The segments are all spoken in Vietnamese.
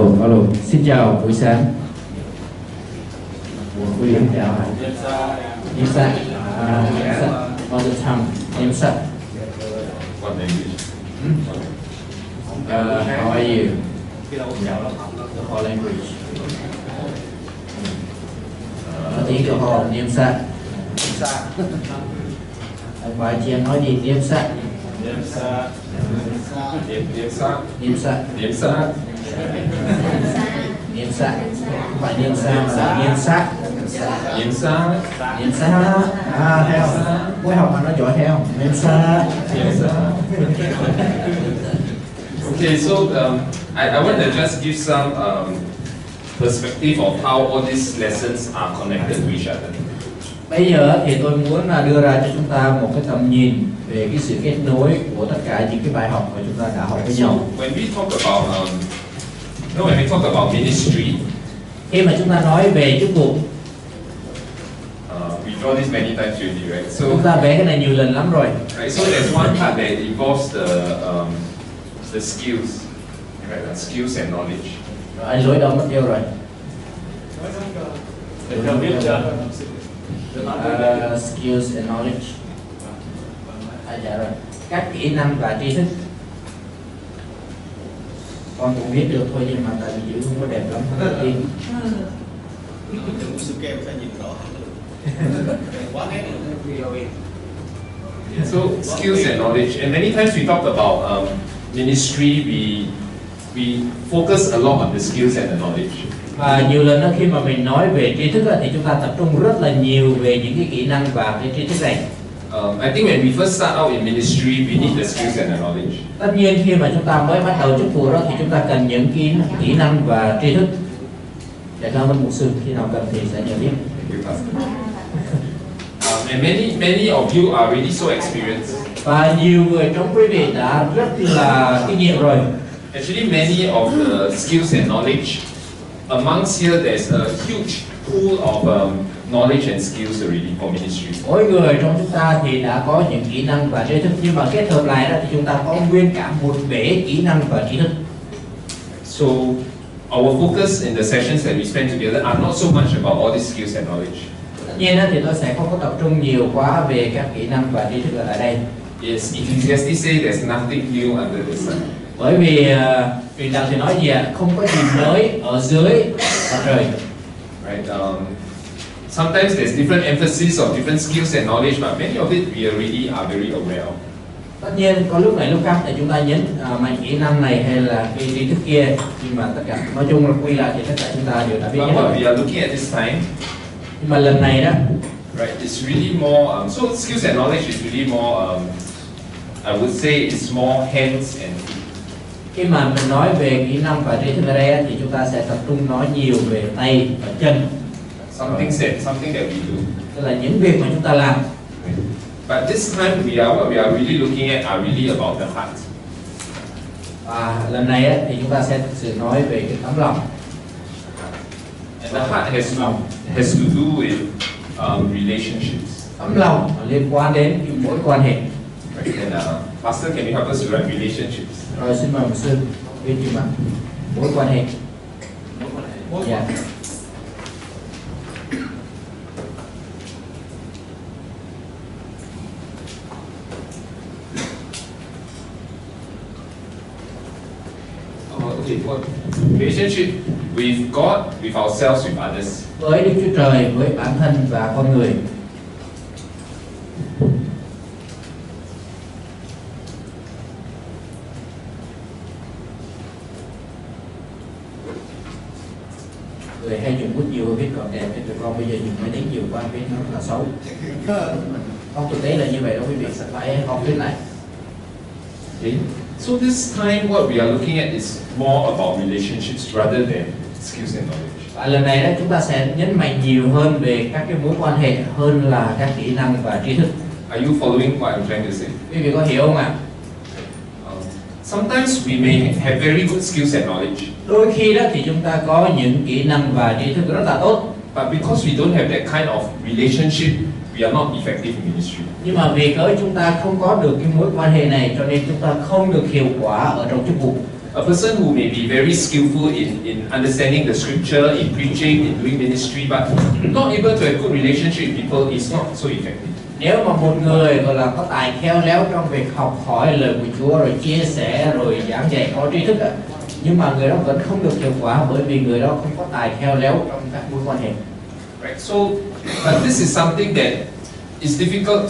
Alo. Xin chào buổi sáng. Quý vị chào. Niêm Sa. All the time. Niêm Sa. What language? How are you? The whole language. Tí của họ Niêm Sa. Phải chị em nói gì Niêm Sa? Niêm Sa. Niêm Sa. Niêm Sa. Niêm Sa. Niêm Sa. Không phải Niêm Sa mà Niêm Sa. Niêm Sa. Niêm Sa. Theo. Quay học mà nó giỏi theo. Niêm Sa. Niêm Sa. Okay, so I want to just give some perspective of how all these lessons are connected to each other. Bây giờ thì tôi muốn đưa ra cho chúng ta một cái tầm nhìn về cái sự kết nối của tất cả những cái bài học mà chúng ta đã học với nhau. When we talk about when we talk about ministry, khi mà chúng ta nói về chức vụ, we draw this many times already, right? So chúng ta vẽ cái này nhiều lần lắm rồi. right, so there's one part that involves the skills, right? Skills and knowledge. Rồi, anh lối đâu mất tiêu rồi. Skills and knowledge. Dạ rồi. Các kỹ năng và tri thức. Con cũng biết được thôi nhưng mà tại vì chữ không có đẹp lắm không có tin. So skills and knowledge, and many times we talk about ministry, we focus a lot on the skills and the knowledge. Và nhiều lần đó, khi mà mình nói về tri thức thì chúng ta tập trung rất là nhiều về những cái kỹ năng và cái tri thức này. I think when we first start out in ministry, we need the skills and the knowledge. Tất nhiên khi mà chúng ta mới bắt đầu chức vụ đó thì chúng ta cần những kỹ năng và tri thức. Dạ cảm ơn mục sư, khi nào cần thì sẽ nhờ biết. And many of you are really so experienced. Và nhiều người trong quý vị đã rất là kinh nghiệm rồi. Actually, many of the skills and knowledge amongst here, there's a huge pool of knowledge and skills already for ministry. Mỗi người trong chúng ta thì đã có những kỹ năng và tri thức, nhưng mà kết hợp lại đó thì chúng ta có nguyên cả một bể kỹ năng và tri thức. So our focus in the sessions that we spend together are not so much about all these skills and knowledge. Tất nhiên thì tôi sẽ không có tập trung nhiều quá về các kỹ năng và tri thức ở tại đây. Yes, Ecclesiastes say there's nothing new under the sun. Bởi vì truyền đạo thì nói gì ạ? Không có gì mới ở dưới mặt trời. Right. Sometimes there's different emphasis of different skills and knowledge, but many of it we already are very aware of. Tất nhiên có lúc này lúc khác thì chúng ta nhấn mạnh kỹ năng này hay là cái tri thức kia, nhưng mà tất cả nói chung là quy lại thì tất cả chúng ta đều đã biết But hết what rồi. we are looking at this time, Nhưng mà lần này đó, right, it's really more. So skills and knowledge is really more. I would say it's more hands and feet. khi mà mình nói về kỹ năng và tri thức ở đây thì chúng ta sẽ tập trung nói nhiều về tay và chân. Something that we do. Tức là những việc mà chúng ta làm. But this time what we are really looking at are really about the heart. Và lần này thì chúng ta sẽ thực sự nói về cái tấm lòng. And the heart has to do with relationships. Tấm lòng liên quan đến cái mối quan hệ. Right? And Pastor, can you help us to write relationships? Rồi xin mời một sư viết chữ mà mối quan hệ. Dạ. Okay, what relationship with God, with ourselves, with others. Với Đức Chúa Trời, với bản thân và con người. Người hay dùng bút nhiều viết còn đẹp, cho tụi con bây giờ dùng máy tính nhiều quá viết nó rất là xấu. Không thực tế là như vậy đâu quý vị, phải học viết lại. Okay. So this time, what we are looking at is more about relationships rather than skills and knowledge. Và lần này đó chúng ta sẽ nhấn mạnh nhiều hơn về các cái mối quan hệ hơn là các kỹ năng và tri thức. Are you following what I'm trying to say? Quý vị có hiểu không ạ? Sometimes we may have very good skills and knowledge. Đôi khi đó thì chúng ta có những kỹ năng và tri thức rất là tốt. But because we don't have that kind of relationship, we are not effective in ministry. Nhưng mà vì cớ chúng ta không có được cái mối quan hệ này cho nên chúng ta không được hiệu quả ở trong chức vụ. A person who may be very skillful in understanding the scripture, in preaching, in doing ministry, but not able to have good relationship with people is not so effective. Nếu mà một người gọi là có tài khéo léo trong việc học hỏi lời của Chúa rồi chia sẻ rồi giảng dạy có tri thức á, nhưng mà người đó vẫn không được hiệu quả bởi vì người đó không có tài khéo léo trong các mối quan hệ. Right. So, but this is something that is difficult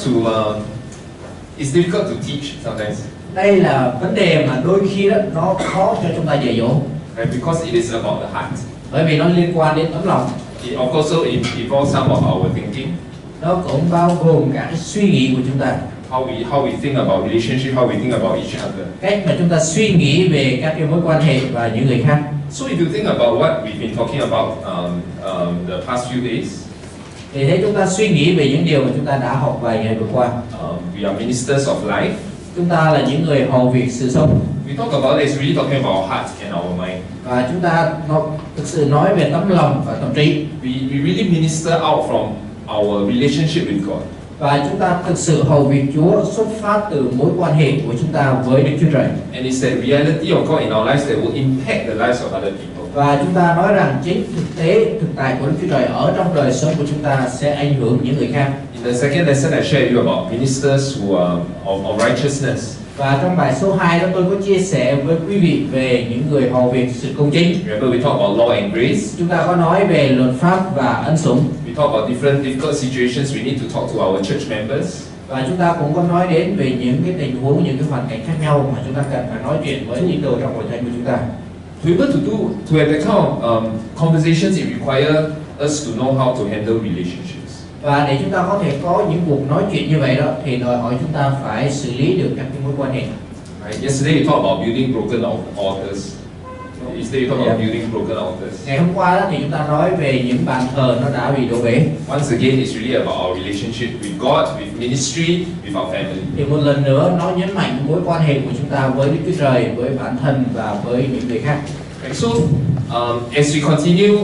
to teach sometimes. Đây là vấn đề mà đôi khi đó nó khó cho chúng ta dạy dỗ. Right? Because it is about the heart. Bởi vì nó liên quan đến tấm lòng. It also involves some of our thinking. Nó cũng bao gồm cả cái suy nghĩ của chúng ta. How we think about relationship, how we think about each other. Cách mà chúng ta suy nghĩ về các cái mối quan hệ và những người khác. So if you think about what we've been talking about the past few days, thì thế chúng ta suy nghĩ về những điều mà chúng ta đã học vài ngày vừa qua. We are ministers of life. Chúng ta là những người hầu việc sự sống. We talk about it, it's really talking about our heart and our mind. Và chúng ta thực sự nói về tấm lòng và tâm trí. We really minister out from our relationship with God. Và chúng ta thực sự hầu việc Chúa xuất phát từ mối quan hệ của chúng ta với Đức Chúa Trời. And it's that reality of God in our lives that will impact the lives of other people. Và chúng ta nói rằng chính thực tại của Đức Chúa Trời ở trong đời sống của chúng ta sẽ ảnh hưởng những người khác. In the second lesson, I shared you about ministers who of righteousness. Và trong bài số 2 đó tôi có chia sẻ với quý vị về những người hầu việc sự công chính. Remember we talked about law and grace. Chúng ta có nói về luật pháp và ân sủng. We talk about different difficult situations we need to talk to our church members. Và chúng ta cũng có nói đến về những cái tình huống, những cái hoàn cảnh khác nhau mà chúng ta cần phải nói chuyện với tín đồ trong hội thánh của chúng ta. To be able to have that kind of conversations, it requires us to know how to handle relationships. Và để chúng ta có thể có những cuộc nói chuyện như vậy đó thì đòi hỏi chúng ta phải xử lý được các cái mối quan hệ. Right. Yesterday we talked about building broken altars. Yesterday we talked about building broken altars. Ngày hôm qua đó thì chúng ta nói về những bàn thờ nó đã bị đổ bể. Once again, it's really about our relationship with God, with ministry, with our family. Thì một lần nữa nó nhấn mạnh mối quan hệ của chúng ta với Đức Chúa Trời, với bản thân và với những người khác. Right. So, as we continue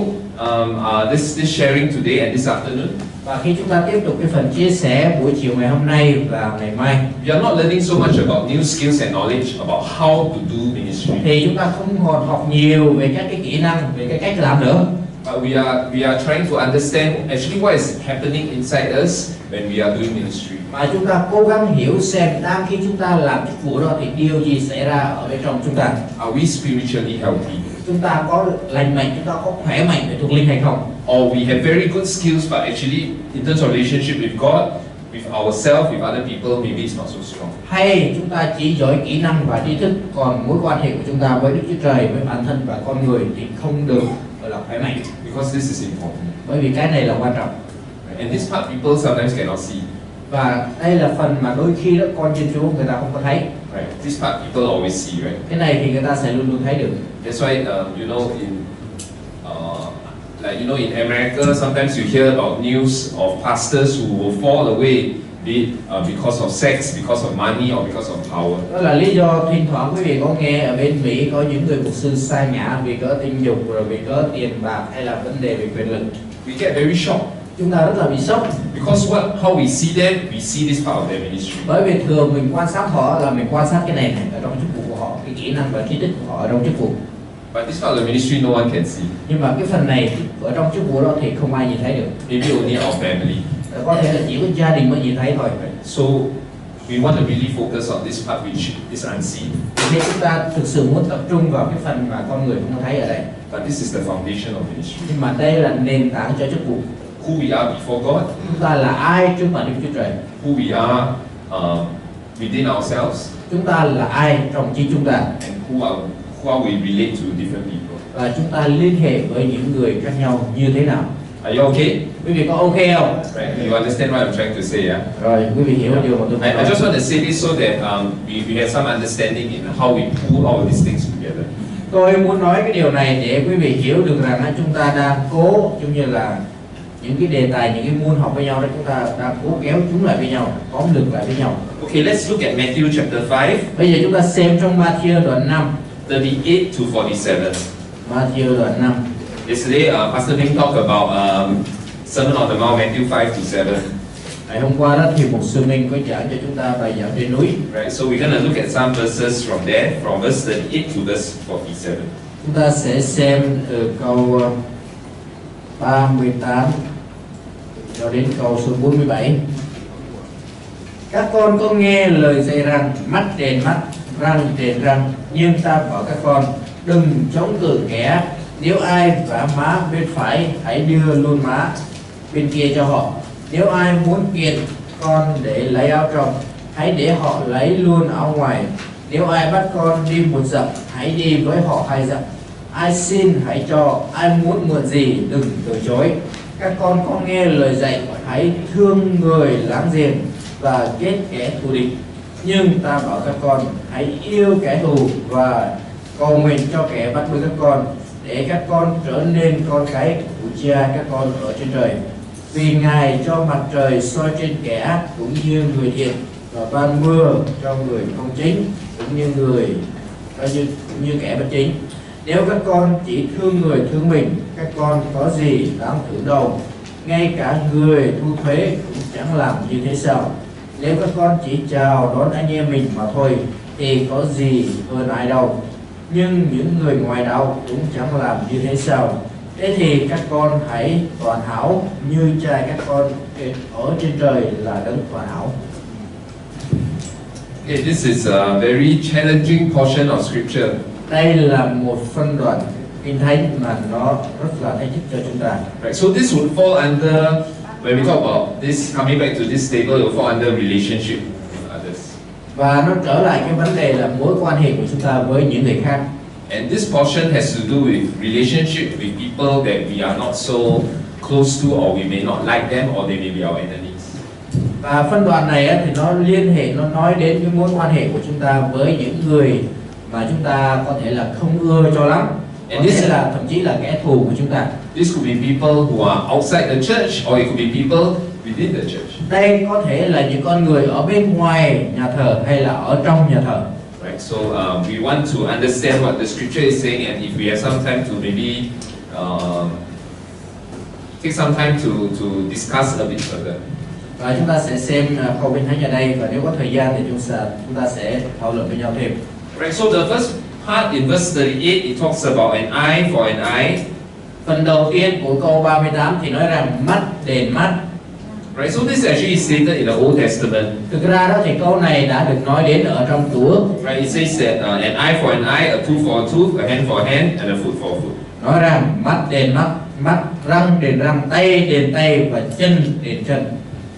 this sharing today and this afternoon, và khi chúng ta tiếp tục cái phần chia sẻ buổi chiều ngày hôm nay và ngày mai, we are not learning so much about new skills and knowledge about how to do ministry. Thì chúng ta không còn học nhiều về các cái kỹ năng, về cái cách làm nữa. But we are trying to understand actually what is happening inside us when we are doing ministry. Mà chúng ta cố gắng hiểu xem đang khi chúng ta làm chức vụ đó thì điều gì xảy ra ở bên trong chúng ta. Are we spiritually healthy? Chúng ta có lành mạnh, chúng ta có khỏe mạnh về thuộc linh hay không? Or we have very good skills, but actually in terms of relationship with God, with ourselves, with other people, maybe it's not so strong. Hay chúng ta chỉ giỏi kỹ năng và tri thức, còn mối quan hệ của chúng ta với Đức Chúa Trời, với bản thân và con người thì không được gọi là khỏe mạnh. Because this is important. Bởi vì cái này là quan trọng. And this part people sometimes cannot see. Và đây là phần mà đôi khi đó con dân Chúa người ta không có thấy. Right. This part people always see, right? Cái này thì người ta sẽ luôn luôn thấy được. That's why in America, sometimes you hear about news of pastors who will fall away, be it because of sex, because of money, or because of power. Đó là lý do thỉnh thoảng quý vị có nghe ở bên Mỹ có những người mục sư sa ngã vì có tình dục, rồi vì có tiền bạc hay là vấn đề về quyền lực. We get very shocked. Chúng ta rất là bị sốc. Because how we see them, we see this part of their ministry. Bởi vì thường mình quan sát họ là mình quan sát cái này ở trong chức vụ của họ, cái kỹ năng và tri thức của họ ở trong chức vụ. But this part of the ministry no one can see. Nhưng mà cái phần này ở trong chức vụ đó thì không ai nhìn thấy được. Maybe only our family. Có thể là chỉ có gia đình mới nhìn thấy thôi. So we want to really focus on this part which is unseen. Nên chúng ta thực sự muốn tập trung vào cái phần mà con người không thấy ở đây. But this is the foundation of ministry. Nhưng mà đây là nền tảng cho chức vụ. Who we are before God. Chúng ta là ai trước mặt Đức Chúa Trời. Who we are within ourselves. Chúng ta là ai trong chính chúng ta. And who are we relate to different people. Và chúng ta liên hệ với những người khác nhau như thế nào. Are you okay? Quý vị có ok không? Right. You understand what I'm trying to say, yeah? Rồi, quý vị hiểu điều mà tôi I just want to say this so that we have some understanding in how we pull all of these things together. Tôi muốn nói cái điều này để quý vị hiểu được rằng chúng ta đang cố, giống như là những cái đề tài, những cái môn học với nhau đó, chúng ta đang cố kéo chúng lại với nhau, tóm lược lại với nhau. Okay, let's look at Matthew chapter 5. Bây giờ chúng ta xem trong Matthew đoạn 5. 38 to 47. Matthew đoạn 5. Yesterday, Pastor Ling talked about Sermon on the Mount, Matthew 5 to 7. Ngày hôm qua đó thì một sư Minh có giảng cho chúng ta bài giảng trên núi. Right, so we're going to look at some verses from there, from verse 38 to verse 47. Chúng ta sẽ xem từ câu 38 cho đến câu số 47. Các con có nghe lời dạy rằng mắt đền mắt, răng đền răng, nhưng ta bảo các con đừng chống cự kẻ. Nếu ai vả má bên phải, hãy đưa luôn má bên kia cho họ. Nếu ai muốn kiện con để lấy áo trong, hãy để họ lấy luôn áo ngoài. Nếu ai bắt con đi một dặm, hãy đi với họ 2 dặm. Ai xin hãy cho, ai muốn mượn gì đừng từ chối. Các con có nghe lời dạy hãy thương người láng giềng và ghét kẻ thù địch. Nhưng ta bảo các con hãy yêu kẻ thù và cầu nguyện cho kẻ bắt bớ các con, để các con trở nên con cái của Cha các con ở trên trời. Vì Ngài cho mặt trời soi trên kẻ ác cũng như người thiện, và ban mưa cho người không chính cũng như kẻ bất chính. Nếu các con chỉ thương người thương mình, các con có gì đáng thưởng đâu. Ngay cả người thu thuế cũng chẳng làm như thế sao? Nếu các con chỉ chào đón anh em mình mà thôi, thì có gì hơn ai đâu. Nhưng những người ngoài đạo cũng chẳng làm như thế sao? Thế thì các con hãy toàn hảo như Cha các con ở trên trời là đấng toàn hảo. Okay, this is a very challenging portion of scripture. Đây là một phân đoạn kinh thánh mà nó rất là thách thức cho chúng ta. Right, so this would fall under, when we talk about this, coming back to this table, it will fall under relationship with others. Và nó trở lại cái vấn đề là mối quan hệ của chúng ta với những người khác. And this portion has to do with relationship with people that we are not so close to, or we may not like them, or they may be our enemies. Và phân đoạn này thì nó liên hệ, nó nói đến cái mối quan hệ của chúng ta với những người mà chúng ta có thể là không ưa cho lắm, có thể là thậm chí là kẻ thù của chúng ta. This could be people who are outside the church, or it could be people within the church. Đây có thể là những con người ở bên ngoài nhà thờ hay là ở trong nhà thờ. Right, so we want to understand what the scripture is saying, and if we have some time to maybe take some time to discuss a bit further. Và chúng ta sẽ xem câu kinh thánh ở đây, và nếu có thời gian thì chúng ta sẽ thảo luận với nhau thêm. Right, so the first part in verse 38, it talks about an eye for an eye. Phần đầu tiên của câu 38 thì nói rằng mắt đền mắt. Right, so this actually is stated in the Old Testament. Thực ra đó thì câu này đã được nói đến ở trong Cựu Ước. Right, it says that an eye for an eye, a tooth for a tooth, a hand for a hand, and a foot for a foot. Nói rằng mắt đền mắt, mắt, răng đền răng, tay đền tay và chân đền chân.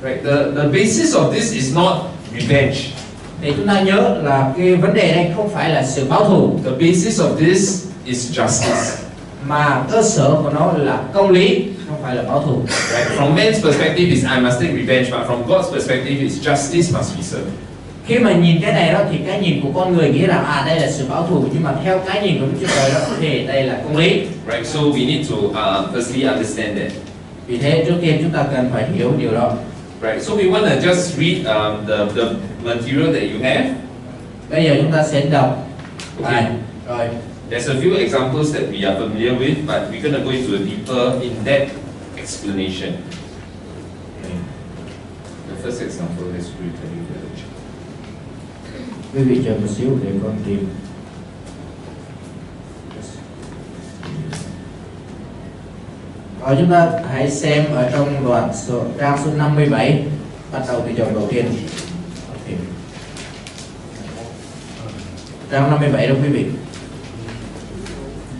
Right, the basis of this is not revenge. Để chúng ta nhớ là cái vấn đề đây không phải là sự báo thù. The basis of this is justice. Mà cơ sở của nó là công lý, không phải là báo thù. Right, from man's perspective is I must take revenge, but from God's perspective is justice must be served. Khi mà nhìn cái này đó thì cái nhìn của con người nghĩ rằng đây là sự báo thù, nhưng mà theo cái nhìn của Đức Chúa Trời đó thì đây là công lý. Right, so we need to firstly understand that. Vì thế trước tiên chúng ta cần phải hiểu điều đó. Right, so we want to just read the material that you have. Bây giờ chúng ta sẽ đọc bài. Rồi. There's a few examples that we are familiar with, but we're going to go into a deeper, in-depth explanation. The first example is returning village. Quý vị chờ một xíu để con tìm. Rồi chúng ta hãy xem ở trong đoạn trang số 57, bắt đầu từ dòng đầu tiên. Okay. Trang 57 đó quý vị.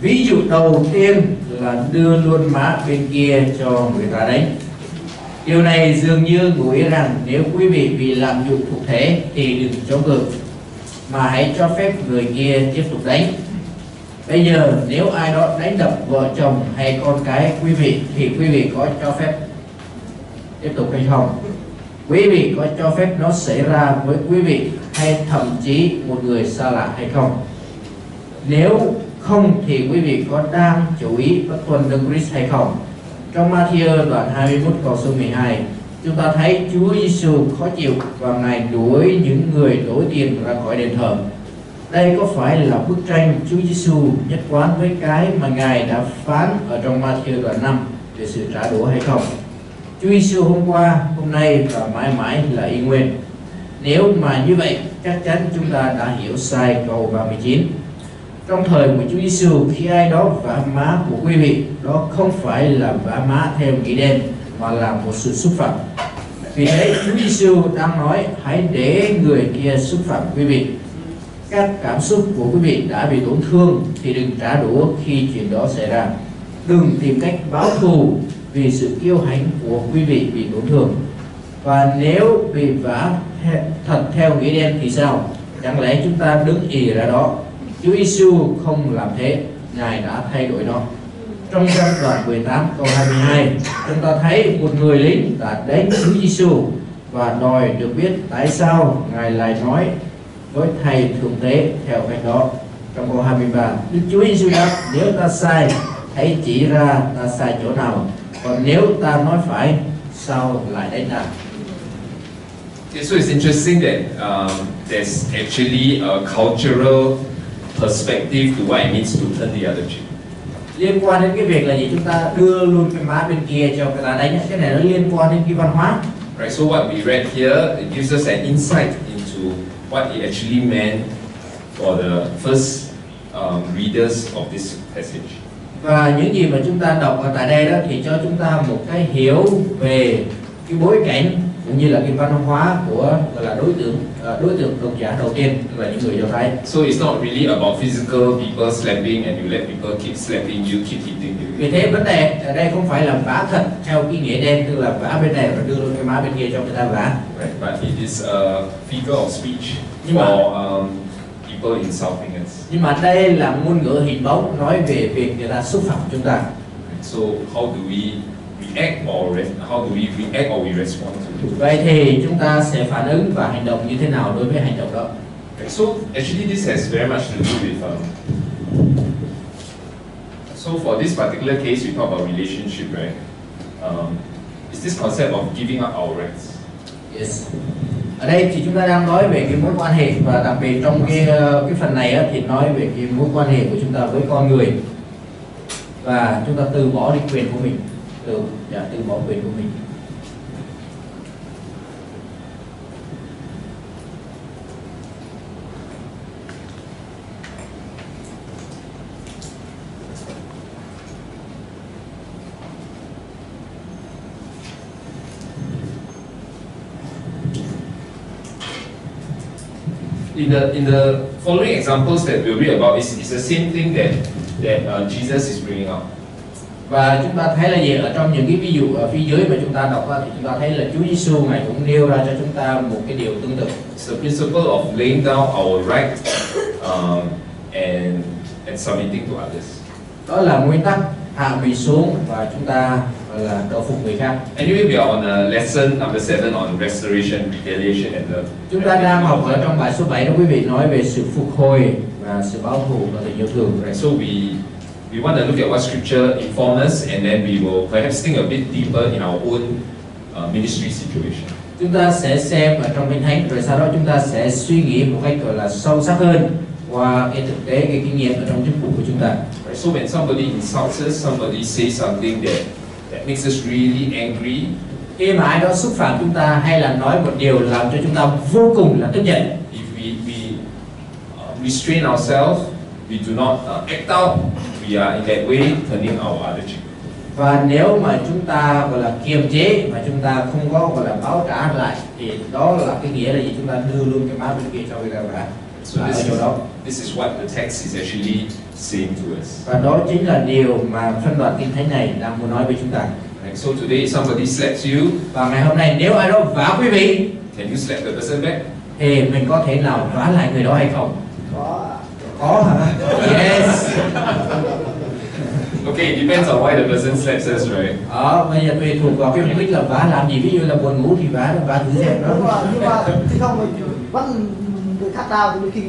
Ví dụ đầu tiên là đưa luôn má bên kia cho người ta đánh. Điều này dường như ngụ ý rằng nếu quý vị bị lạm dụng thuộc thể thì đừng chống cự, mà hãy cho phép người kia tiếp tục đánh. Bây giờ nếu ai đó đánh đập vợ chồng hay con cái quý vị thì quý vị có cho phép tiếp tục hay không? Quý vị có cho phép nó xảy ra với quý vị hay thậm chí một người xa lạ hay không? Nếu không thì quý vị có đang chú ý bất tuân Đấng Christ hay không? Trong Matthew đoạn 21 câu số 12, chúng ta thấy Chúa Giêsu khó chịu và Ngài đuổi những người đổi tiền ra khỏi đền thờ. Đây có phải là bức tranh Chúa Giêsu nhất quán với cái mà Ngài đã phán ở trong Matthew đoạn 5 về sự trả đũa hay không? Chúa Giêsu hôm qua, hôm nay và mãi mãi là y nguyên. Nếu mà như vậy, chắc chắn chúng ta đã hiểu sai câu 39. Trong thời của Chúa Giêsu, khi ai đó vả má của quý vị, đó không phải là vả má theo nghĩa đen, mà là một sự xúc phạm. Vì thế, Chúa Giêsu đang nói hãy để người kia xúc phạm quý vị. Các cảm xúc của quý vị đã bị tổn thương thì đừng trả đũa khi chuyện đó xảy ra. Đừng tìm cách báo thù vì sự kiêu hãnh của quý vị bị tổn thương. Và nếu bị vả thật theo nghĩa đen thì sao? Chẳng lẽ chúng ta đứng ì ra đó? Chúa Giêsu không làm thế, Ngài đã thay đổi nó. Trong văn đoạn 18 câu 22, chúng ta thấy một người lính đã đánh Chúa Giêsu và đòi được biết tại sao Ngài lại nói với thầy thượng tế theo cách đó. Trong câu 23, Đức Chúa Giêsu đáp: nếu ta sai, hãy chỉ ra ta sai chỗ nào, còn nếu ta nói phải, sao lại đánh ta? Okay, so it's interesting that there's actually a cultural perspective to what it means to turn the other cheek. Liên quan đến cái việc là gì, chúng ta đưa luôn cái má bên kia cho người ta đánh. Cái này nó liên quan đến cái văn hóa. Right. So what we read here, it gives us an insight into what it actually meant for the first readers of this passage. Và những gì mà chúng ta đọc ở tại đây đó thì cho chúng ta một cái hiểu về cái bối cảnh cũng như là cái văn hóa của gọi là đối tượng độc giả đầu tiên, tức là những người Do Thái. So it's not really about physical people slapping and you let people keep slapping you, keep hitting you. Vì thế vấn đề ở đây không phải là vả thật theo cái nghĩa đen, tức là vả bên này và đưa luôn cái má bên kia cho người ta vả. Right. But it is a figure of speech for people insulting us. Nhưng mà đây là ngôn ngữ hình bóng nói về việc người ta xúc phạm chúng ta. So how do we react or how do we react or we respond to it? Vậy thì chúng ta sẽ phản ứng và hành động như thế nào đối với hành động đó? So actually this has very much to do with so for this particular case we talk about relationship, right? It's this concept of giving up our rights. Yes. Ở đây thì chúng ta đang nói về cái mối quan hệ, và đặc biệt trong cái phần này á, thì nói về cái mối quan hệ của chúng ta với con người, và chúng ta từ bỏ đi quyền của mình, từ bỏ quyền của mình. In the following examples that we'll read about, it's the same thing that Jesus is bringing up. Và chúng ta thấy là gì, ở trong những cái ví dụ ở phía dưới mà chúng ta đọc ra thì chúng ta thấy là Chúa Giêsu Ngài cũng nêu ra cho chúng ta một cái điều tương tự. It's the principle of laying down our right and submitting to others. Đó là nguyên tắc hạ mình xuống và chúng ta gọi là đầu phục người khác. Anyway, we are on lesson number 7 on restoration, retaliation and love. Chúng ta đang học ở trong bài số 7 đó quý vị, nói về sự phục hồi và sự báo thù và tình yêu thương. Right. So we want to look at what Scripture informs us, and then we will perhaps think a bit deeper in our own ministry situation. Chúng ta sẽ xem ở trong Kinh Thánh, rồi sau đó chúng ta sẽ suy nghĩ một cách gọi là sâu sắc hơn qua cái thực tế, cái kinh nghiệm ở trong chức vụ của chúng ta. Right. So when somebody insults us, somebody says something that makes us really angry. Khi mà ai đó xúc phạm chúng ta hay là nói một điều làm cho chúng ta vô cùng là tức giận, If we restrain ourselves, we do not act out, we are in that way turning our other cheek. và nếu mà chúng ta gọi là kiềm chế mà chúng ta không có gọi là báo trả lại thì đó là cái nghĩa là gì, chúng ta đưa luôn cái má bên kia cho người ta vả. So this is what the text is actually saying to us. Và đó chính là điều mà phân đoạn Kinh Thánh này đang muốn nói với chúng ta. Right. So today somebody slaps you, Và ngày hôm nay nếu ai đó vả quý vị can you slap the person back? thì mình có thể nào vả lại người đó hay không? Có hả? Yes. Okay, it depends on why the person slaps us, right? Bây giờ tùy thuộc vào cái mục đích là vả làm gì, ví dụ là buồn ngủ thì vả thử xem đó. Nhưng mà thì không mà vẫn người khác đau thì khi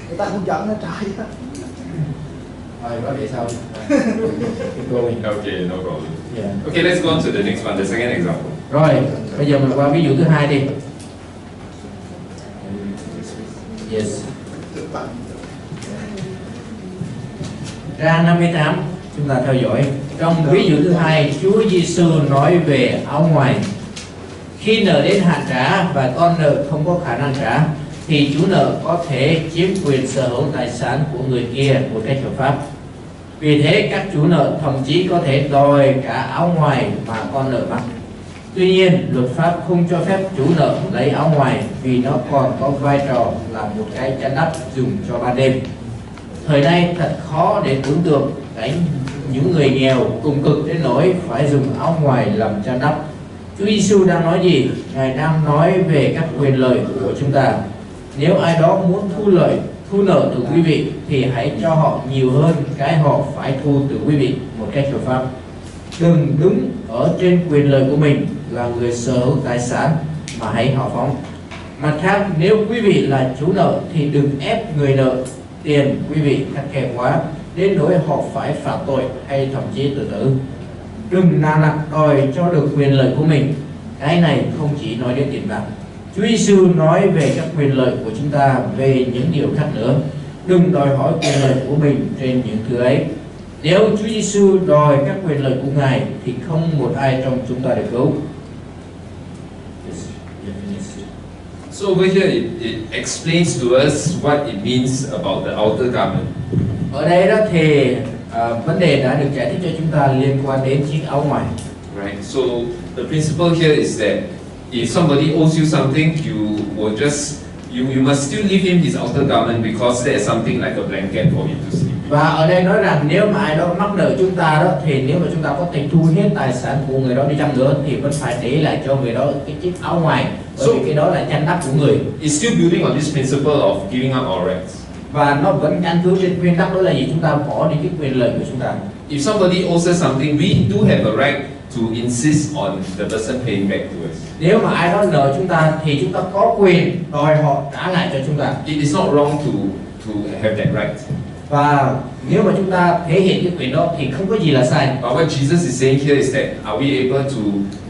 người ta không giận nó trái. Rồi có để sau. Okay, no problem. Yeah. Okay, let's go on to the next one, the second example. Rồi, bây giờ mình qua ví dụ thứ hai đi. Yes. Ra 58 Chúng ta theo dõi. Trong ví dụ thứ hai, Chúa Giêsu nói về áo ngoài. Khi nợ đến hạn trả và con nợ không có khả năng trả, thì chủ nợ có thể chiếm quyền sở hữu tài sản của người kia một cách hợp pháp. Vì thế các chủ nợ thậm chí có thể đòi cả áo ngoài mà con nợ mặc. Tuy nhiên, luật pháp không cho phép chủ nợ lấy áo ngoài vì nó còn có vai trò là một cái chắn đắp dùng cho ban đêm. Thời nay thật khó để tưởng tượng cảnh những người nghèo cùng cực đến nỗi phải dùng áo ngoài làm chắn đắp. Chúa Giêsu đang nói gì? Ngài đang nói về các quyền lợi của chúng ta. Nếu ai đó muốn thu nợ từ quý vị thì hãy cho họ nhiều hơn cái họ phải thu từ quý vị một cách hợp pháp. Đừng đứng ở trên quyền lợi của mình là người sở hữu tài sản mà hãy hào phóng. Mặt khác, nếu quý vị là chủ nợ thì đừng ép người nợ tiền quý vị khắt khe quá đến nỗi họ phải phạm tội hay thậm chí tự tử. Đừng nặng nặc đòi cho được quyền lợi của mình. Cái này không chỉ nói đến tiền bạc. Chúa Giêsu nói về các quyền lợi của chúng ta về những điều khác nữa. Đừng đòi hỏi quyền lợi của mình trên những thứ ấy. Nếu Chúa Giêsu đòi các quyền lợi của Ngài thì không một ai trong chúng ta được cứu. So over here it explains to us what it means about the outer garment. Ở đây đó thì vấn đề đã được giải thích cho chúng ta liên quan đến chiếc áo ngoài. Right. So the principle here is that if somebody owes you something, you will just you must still leave him his outer garment because there is something like a blanket for him to sleep. Và ở đây nói rằng nếu mà ai đó mắc nợ chúng ta đó thì nếu mà chúng ta có thể thu hết tài sản của người đó đi chăng nữa thì vẫn phải để lại cho người đó cái chiếc áo ngoài, bởi vì cái đó là chăn đắp của người. It's still building on this principle of giving up our rights. Và nó vẫn căn cứ trên nguyên tắc đó là gì? Chúng ta bỏ đi cái quyền lợi của chúng ta. If somebody owes us something, we do have a right to insist on the person paying back to us. Nếu mà ai đó nợ chúng ta thì chúng ta có quyền đòi họ trả lại cho chúng ta. It is not wrong to have that right. Và nếu mà chúng ta thể hiện cái quyền đó thì không có gì là sai. But what Jesus is saying here is that are we able to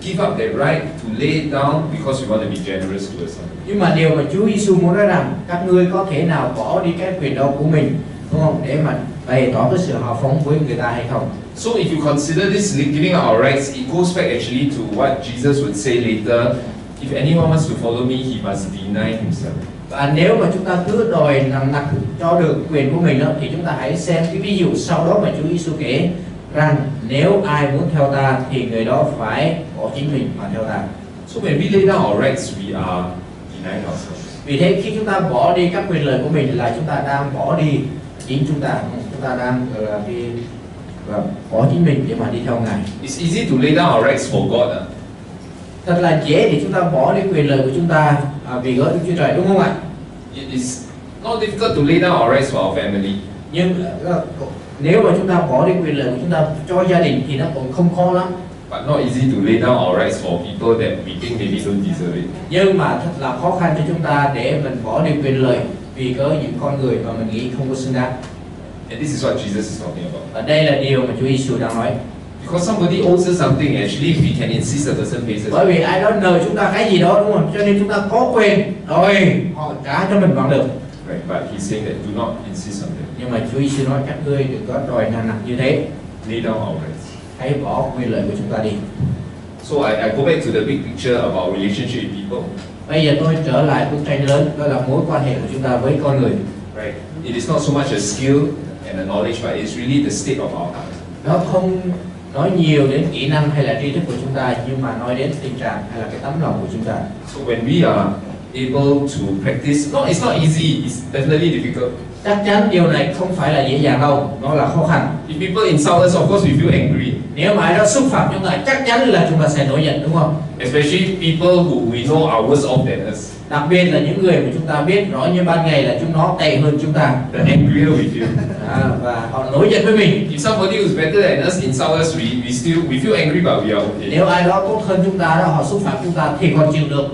give up that right to lay it down because we want to be generous to us? Nhưng mà điều mà Chúa Giêsu muốn nói rằng các ngươi có thể nào bỏ đi cái quyền đó của mình, đúng không? Để mà bày tỏ cái sự hào phóng với người ta hay không? So if you consider this giving up our rights, it goes back actually to what Jesus would say later. If anyone wants to follow me, he must deny himself. Và nếu mà chúng ta cứ đòi nặng nặc cho được quyền của mình đó, thì chúng ta hãy xem cái ví dụ sau đó mà Chúa Giêsu kể rằng nếu ai muốn theo ta thì người đó phải bỏ chính mình mà theo ta. So when we lay down our rights, we are denying ourselves. Vì thế khi chúng ta bỏ đi các quyền lợi của mình là chúng ta đang bỏ đi chính chúng ta đang và bỏ chính mình để mà đi theo Ngài. It's easy to lay down our rights for God. Thật là dễ để chúng ta bỏ đi quyền lợi của chúng ta vì gót Đức Chúa Trời, đúng không ạ? It is not difficult to lay down our rights for our family. Nhưng nếu mà chúng ta bỏ đi quyền lợi của chúng ta cho gia đình thì nó cũng không khó lắm. But not easy to lay down our rights for people that we think maybe don't deserve it. Nhưng mà thật là khó khăn cho chúng ta để mình bỏ đi quyền lợi vì có những con người mà mình nghĩ không có xứng đáng. And this is what Jesus is talking about. Và đây là điều mà Chúa Giêsu đang nói. Because somebody owes us something, actually we can insist the person pays us. Bởi vì ai đó nợ chúng ta cái gì đó, đúng không? Cho nên chúng ta có quyền đòi họ trả cho mình bằng được. Right, but he's saying that do not insist on that. Nhưng mà Chúa Giêsu nói các ngươi đừng có đòi nặng như thế. Lay down our rights. Hãy bỏ quyền lợi của chúng ta đi. So I go back to the big picture about relationship with people. Bây giờ tôi trở lại bức tranh lớn, đó là mối quan hệ của chúng ta với con người. Right. It is not so much a skill and a knowledge, but it's really the state of our heart. Nó không nói nhiều đến kỹ năng hay là tri thức của chúng ta, nhưng mà nói đến tình trạng hay là cái tấm lòng của chúng ta. So when we are able to practice, it's not easy, it's definitely difficult. Chắc chắn điều này không phải là dễ dàng đâu, nó là khó khăn. If people insult us, of course we feel angry. Nếu mà ai đó xúc phạm chúng ta, chắc chắn là chúng ta sẽ nổi giận, đúng không? Especially people who we know are worse off than us. Đặc biệt là những người mà chúng ta biết rõ như ban ngày là chúng nó tệ hơn chúng ta. The angrier we feel. Và họ nổi giận với mình. If somebody who's better than us insult us, we feel angry, but we are okay. Nếu ai đó tốt hơn chúng ta đó, họ xúc phạm chúng ta thì còn chịu được.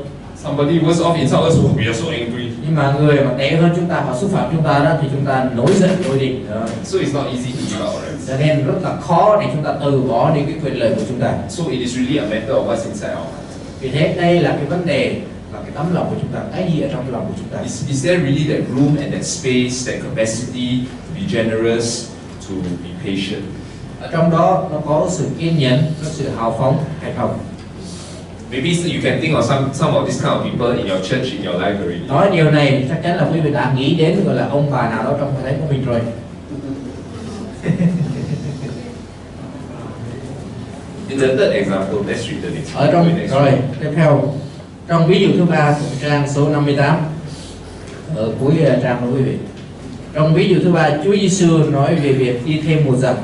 Somebody worse off insult us, we are so angry. Nhưng mà người mà tệ hơn chúng ta, họ xúc phạm chúng ta đó thì chúng ta nổi giận nổi điên. So it's not easy to give up our rights. Cho nên rất là khó để chúng ta từ bỏ đi cái quyền lợi của chúng ta. So it is really a matter of what's inside our heart. Vì thế đây là cái vấn đề là cái tấm lòng của chúng ta, cái gì ở trong lòng của chúng ta. Is there really that room and that space, that capacity to be generous, to be patient? Ở trong đó nó có sự kiên nhẫn, có sự hào phóng hay không? Maybe you can think of some of these kind of people in your church, in your life already. Nói điều này chắc chắn là quý vị đã nghĩ đến gọi là ông bà nào đó trong hội thánh của mình rồi. In the third example, let's read the next Ở trong next rồi one. tiếp theo trong ví dụ thứ ba của trang số 58 ở cuối trang đó quý vị. Trong ví dụ thứ ba, Chúa Giêsu nói về việc đi thêm một dặm.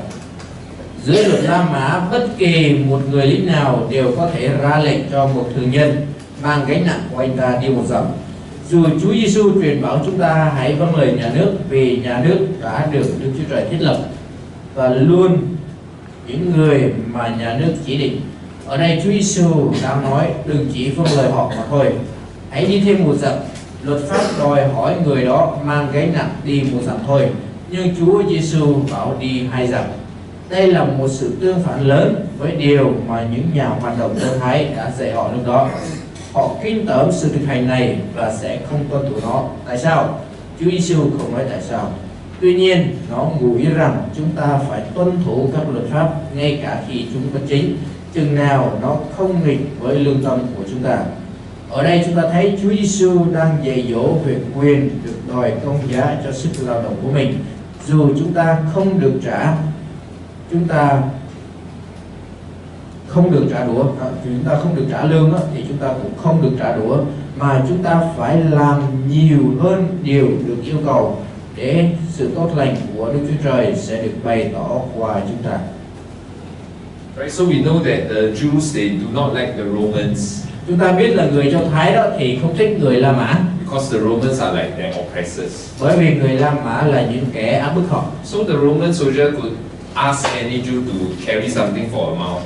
Dưới luật La Mã, bất kỳ một người lính nào đều có thể ra lệnh cho một thường nhân mang gánh nặng của anh ta đi một dặm. Dù Chúa Giêsu truyền bảo chúng ta hãy vâng lời nhà nước, vì nhà nước đã được Đức Chúa Trời thiết lập và luôn những người mà nhà nước chỉ định. Ở đây Chúa Giêsu đang nói đừng chỉ vâng lời họ mà thôi, hãy đi thêm một dặm. Luật pháp đòi hỏi người đó mang gánh nặng đi một dặm thôi, nhưng Chúa Giêsu bảo đi 2 dặm. Đây là một sự tương phản lớn với điều mà những nhà hoạt động Do Thái đã dạy họ lúc đó. Họ kinh tởm sự thực hành này và sẽ không tuân thủ nó. Tại sao? Chúa Giêsu không nói tại sao. Tuy nhiên, nó ngụ ý rằng chúng ta phải tuân thủ các luật pháp ngay cả khi chúng bất chính, chừng nào nó không nghịch với lương tâm của chúng ta. Ở đây chúng ta thấy Chúa Giêsu đang dạy dỗ về quyền được đòi công giá cho sức lao động của mình. Dù chúng ta không được trả đũa, chúng ta không được trả lương thì chúng ta cũng không được trả đũa, mà chúng ta phải làm nhiều hơn điều được yêu cầu để sự tốt lành của Đức Chúa Trời sẽ được bày tỏ qua chúng ta. Right, so we know that the Jews, they do not like the Romans Chúng ta biết là người Do Thái đó thì không thích người La Mã, because the Romans are like their oppressors. bởi vì người La Mã là những kẻ áp bức họ. So the Roman soldier could ask any Jew to carry something for a mile.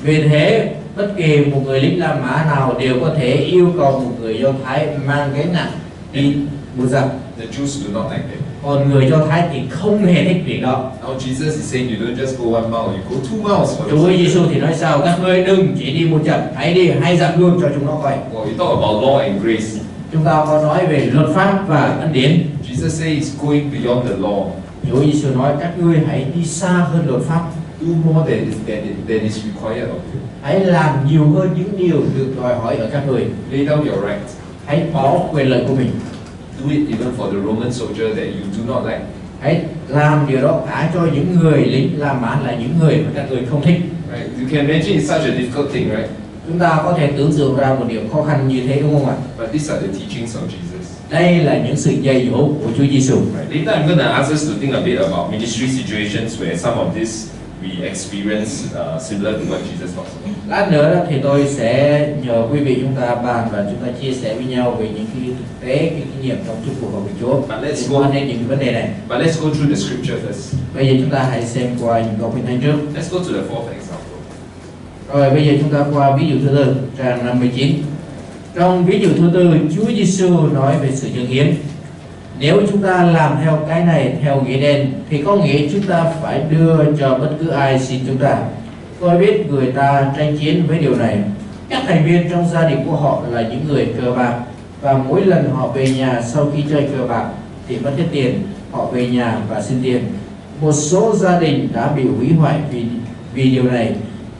Vì thế bất kỳ một người lính La Mã nào đều có thể yêu cầu một người Do Thái mang gánh nặng đi một dặm. The Jews do not like that. Còn người Do Thái thì không hề thích việc đó. Now Jesus is saying you don't just go 1 mile, you go 2 miles for Chúa yourself. Giêsu thì nói sao? Các ngươi đừng chỉ đi một dặm, hãy đi 2 dặm luôn cho chúng nó coi. Well, we talk about law and grace. Chúng ta có nói về luật pháp và ân điển. Jesus says he's going beyond the law. Chúa Giêsu nói các ngươi hãy đi xa hơn luật pháp, Do more than is required of you. hãy làm nhiều hơn những điều được đòi hỏi ở các người. Lay down your right. Hãy bỏ quyền lợi của mình. Do it even for the Roman soldier that you do not like. Hãy làm điều đó cả cho những người lính La Mã là những người mà các người không thích. Right? You can imagine it's such a difficult thing, right? Chúng ta có thể tưởng tượng ra một điều khó khăn như thế đúng không ạ? But these are the teachings of Jesus. Đây là những sự dạy dỗ của Chúa Giêsu. Right. Later, I'm going to ask us to think a bit about ministry situations where some of this we experience similar to what Jesus talks about. Lát nữa đó thì tôi sẽ nhờ quý vị chúng ta bàn và chúng ta chia sẻ với nhau về những cái thực tế, cái kinh nghiệm trong chức vụ của Chúa But let's liên go. quan đến những vấn đề này. But let's go through the scripture first. Bây giờ chúng ta hãy xem qua những câu kinh thánh trước. Let's go to the fourth example. Rồi bây giờ chúng ta qua ví dụ thứ tư, trang 59. Trong ví dụ thứ tư, Chúa Giêsu nói về sự dâng hiến. Nếu chúng ta làm theo cái này theo nghĩa đen thì có nghĩa chúng ta phải đưa cho bất cứ ai xin chúng ta. Tôi biết người ta tranh chiến với điều này. Các thành viên trong gia đình của họ là những người cờ bạc, và mỗi lần họ về nhà sau khi chơi cờ bạc thì mất hết tiền, họ về nhà và xin tiền. Một số gia đình đã bị hủy hoại vì điều này.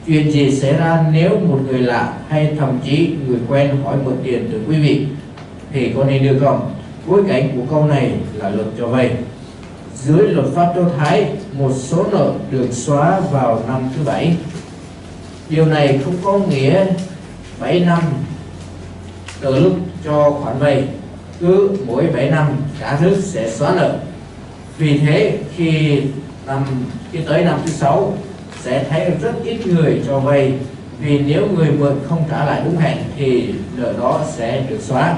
Chuyện gì xảy ra nếu một người lạ hay thậm chí người quen hỏi mượn tiền từ quý vị thì có nên đưa không? Bối cảnh của câu này là luật cho vay. Dưới luật pháp Do Thái, một số nợ được xóa vào năm thứ 7. Điều này không có nghĩa 7 năm từ lúc cho khoản vay, cứ mỗi 7 năm cả nước sẽ xóa nợ. Vì thế khi tới năm thứ 6 sẽ thấy rất ít người cho vay, vì nếu người mượn không trả lại đúng hẹn thì nợ đó sẽ được xóa.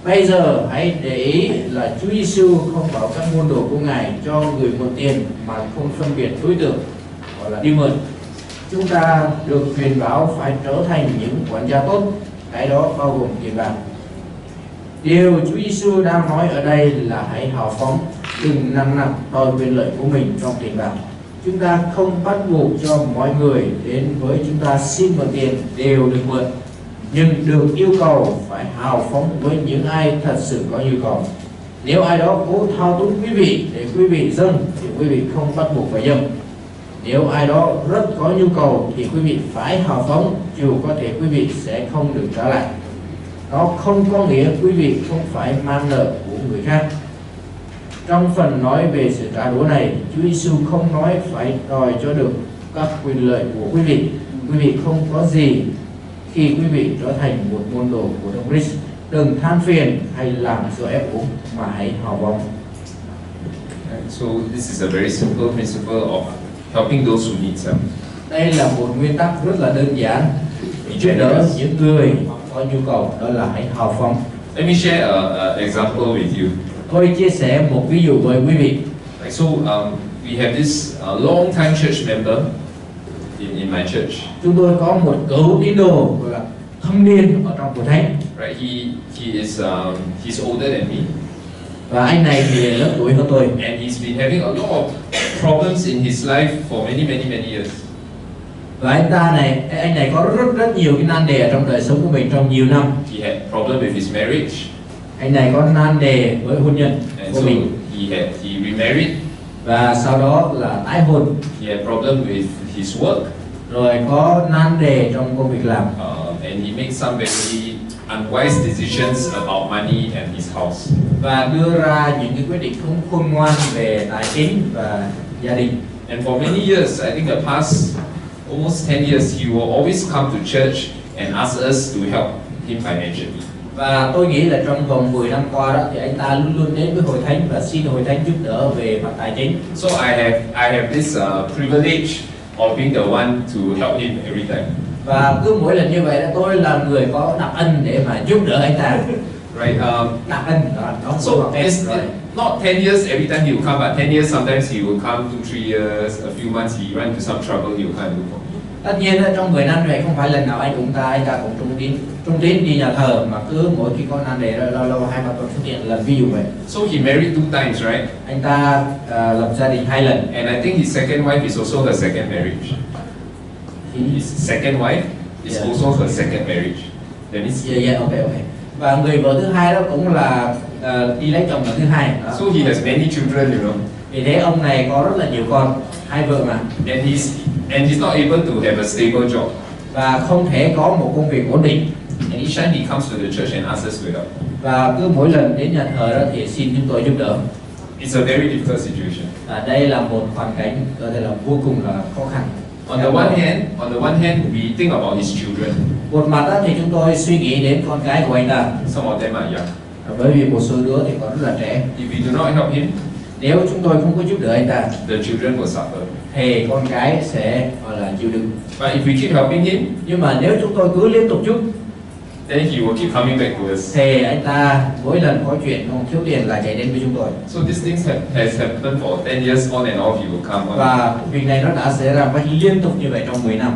Bây giờ hãy để ý là Chúa Giêsu không bảo các môn đồ của Ngài cho người mượn tiền mà không phân biệt đối tượng gọi là đi mượn. Chúng ta được truyền bảo phải trở thành những quản gia tốt, cái đó bao gồm tiền bạc. Điều Chúa Giêsu đang nói ở đây là hãy hào phóng, đừng nặng nặc đòi quyền lợi của mình trong tiền bạc. Chúng ta không bắt buộc cho mọi người đến với chúng ta xin mượn tiền đều được mượn, nhưng được yêu cầu phải hào phóng với những ai thật sự có nhu cầu. Nếu ai đó cố thao túng quý vị để quý vị dâng thì quý vị không bắt buộc phải dâng. Nếu ai đó rất có nhu cầu thì quý vị phải hào phóng, dù có thể quý vị sẽ không được trả lại. Đó không có nghĩa quý vị không phải mang nợ của người khác. Trong phần nói về sự trả đũa này, Chúa Giêsu không nói phải đòi cho được các quyền lợi của quý vị. Quý vị không có gì khi quý vị trở thành một môn đồ của Đấng Christ. Đừng than phiền hay làm do ép buộc, mà hãy hào phóng. So this is a very simple principle of helping those who need help. Đây là một nguyên tắc rất là đơn giản, giúp đỡ những người có nhu cầu, đó là hãy hào phóng. Let me share an example with you. Tôi chia sẻ một ví dụ với quý vị. Like so, we have this long time church member in my church. Chúng tôi có một cựu tín đồ gọi là thâm niên ở trong hội thánh. Right, he is he's older than me. Và anh này thì lớn tuổi hơn tôi. And he's been having a lot of problems in his life for many years. Và anh này có rất nhiều cái nan đề ở trong đời sống của mình trong nhiều năm. He had problem with his marriage. Anh này có nan đề với hôn nhân And của so mình. he remarried. Và sau đó là tái hôn. He had problem with his work. Rồi có nan đề trong công việc làm. And he made some very unwise decisions about money and his house. Và đưa ra những cái quyết định không khôn ngoan về tài chính và gia đình. And for many years, I think the past almost 10 years, he will always come to church and ask us to help him financially. Và tôi nghĩ là trong vòng 10 năm qua đó thì anh ta luôn luôn đến với hội thánh và xin hội thánh giúp đỡ về mặt tài chính. So I have this privilege of being the one to help him every time. Và cứ mỗi lần như vậy là tôi là người có đặc ân để mà giúp đỡ anh ta. Right. Đặc ân đó, nó So it's not 10 years every time he will come, but 10 years sometimes he will come 2-3 years, a few months he run into some trouble, he will come and look for me. Tất nhiên trong 10 năm này không phải lần nào anh ta cũng trung tín đi nhà thờ, mà cứ mỗi khi có nan đề lâu 2-3 tuần xuất hiện lần, ví dụ vậy. So he married 2 times, right? Anh ta lập gia đình 2 lần. And I think his second wife is also her second marriage. His second wife is Yeah. also her second marriage. That means Dạ, ok. Và người vợ thứ hai đó cũng là đi lấy chồng lần thứ hai. Đó. so he has many children, you know. Vì thế ông này có rất là nhiều con, 2 vợ mà. And he's not able to have a stable job. Và không thể có một công việc ổn định. And each time he comes to the church and asks us to help. Và cứ mỗi lần đến nhà thờ đó thì xin chúng tôi giúp đỡ. It's a very difficult situation. Và đây là một hoàn cảnh có thể là vô cùng là khó khăn. On the one hand, we think about his children. Một mặt đó thì chúng tôi suy nghĩ đến con cái của anh ta. Some of them are young. Bởi vì một số đứa thì còn rất là trẻ. If we do not help him, Nếu chúng tôi không có giúp đỡ anh ta the children will suffer. thì con cái sẽ gọi là chịu đựng. But if we keep helping him, Nhưng mà nếu chúng tôi cứ liên tục giúp then he will keep coming back to us. thì anh ta mỗi lần có chuyện không thiếu tiền là chạy đến với chúng tôi. So these things has happened for 10 years on and off. He will come on. Và việc này nó đã xảy ra và liên tục như vậy trong 10 năm.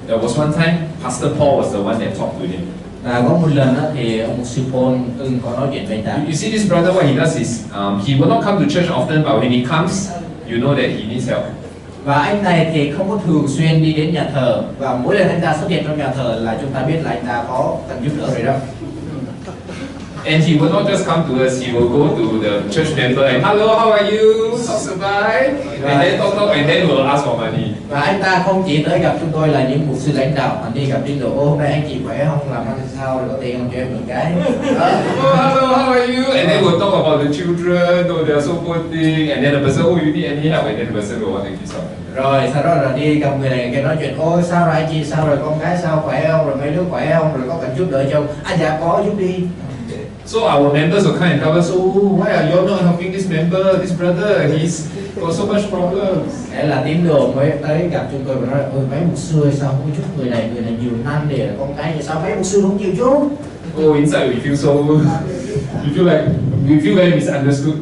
There was one time, Pastor Paul was the one that talked to him. Và có một lần đó thì ông sư Paul từng có nói chuyện với anh ta. You see this brother, what he does is, he will not come to church often, but when he comes, you know that he needs help. Và anh này thì không có thường xuyên đi đến nhà thờ, và mỗi lần anh ta xuất hiện trong nhà thờ là chúng ta biết là anh ta có cần giúp đỡ rồi đó. And he will not just come to us, he will go to the church member and, hello, how are you? How's survive? And then talk, and then will ask for money. Và anh ta không chỉ tới gặp chúng tôi là những mục sư lãnh đạo, mà đi gặp tín đồ, ô hôm nay anh chị khỏe không, làm ăn sao, rồi có tiền không cho em một cái. Oh, hello, how are you? And then we'll talk about the children, oh, they're so poor thing, and then the person, oh, you need any help, and then the person will want to give something. Rồi sau đó là đi gặp người này người kia nói chuyện, ôi sao rồi anh chị, sao rồi con cái sao, khỏe không, rồi mấy đứa khỏe không, rồi có cần giúp đỡ không? Anh dạ có, giúp đi. So our members will come and tell us, oh, why are you not helping this member, this brother? He's got so much problems. Thế là tín đồ mới tới gặp chúng tôi và nói, ôi mấy mục sư sao không giúp người này nhiều nan đề là con cái, sao mấy mục sư không chịu giúp? Oh, inside we feel so, we feel very misunderstood.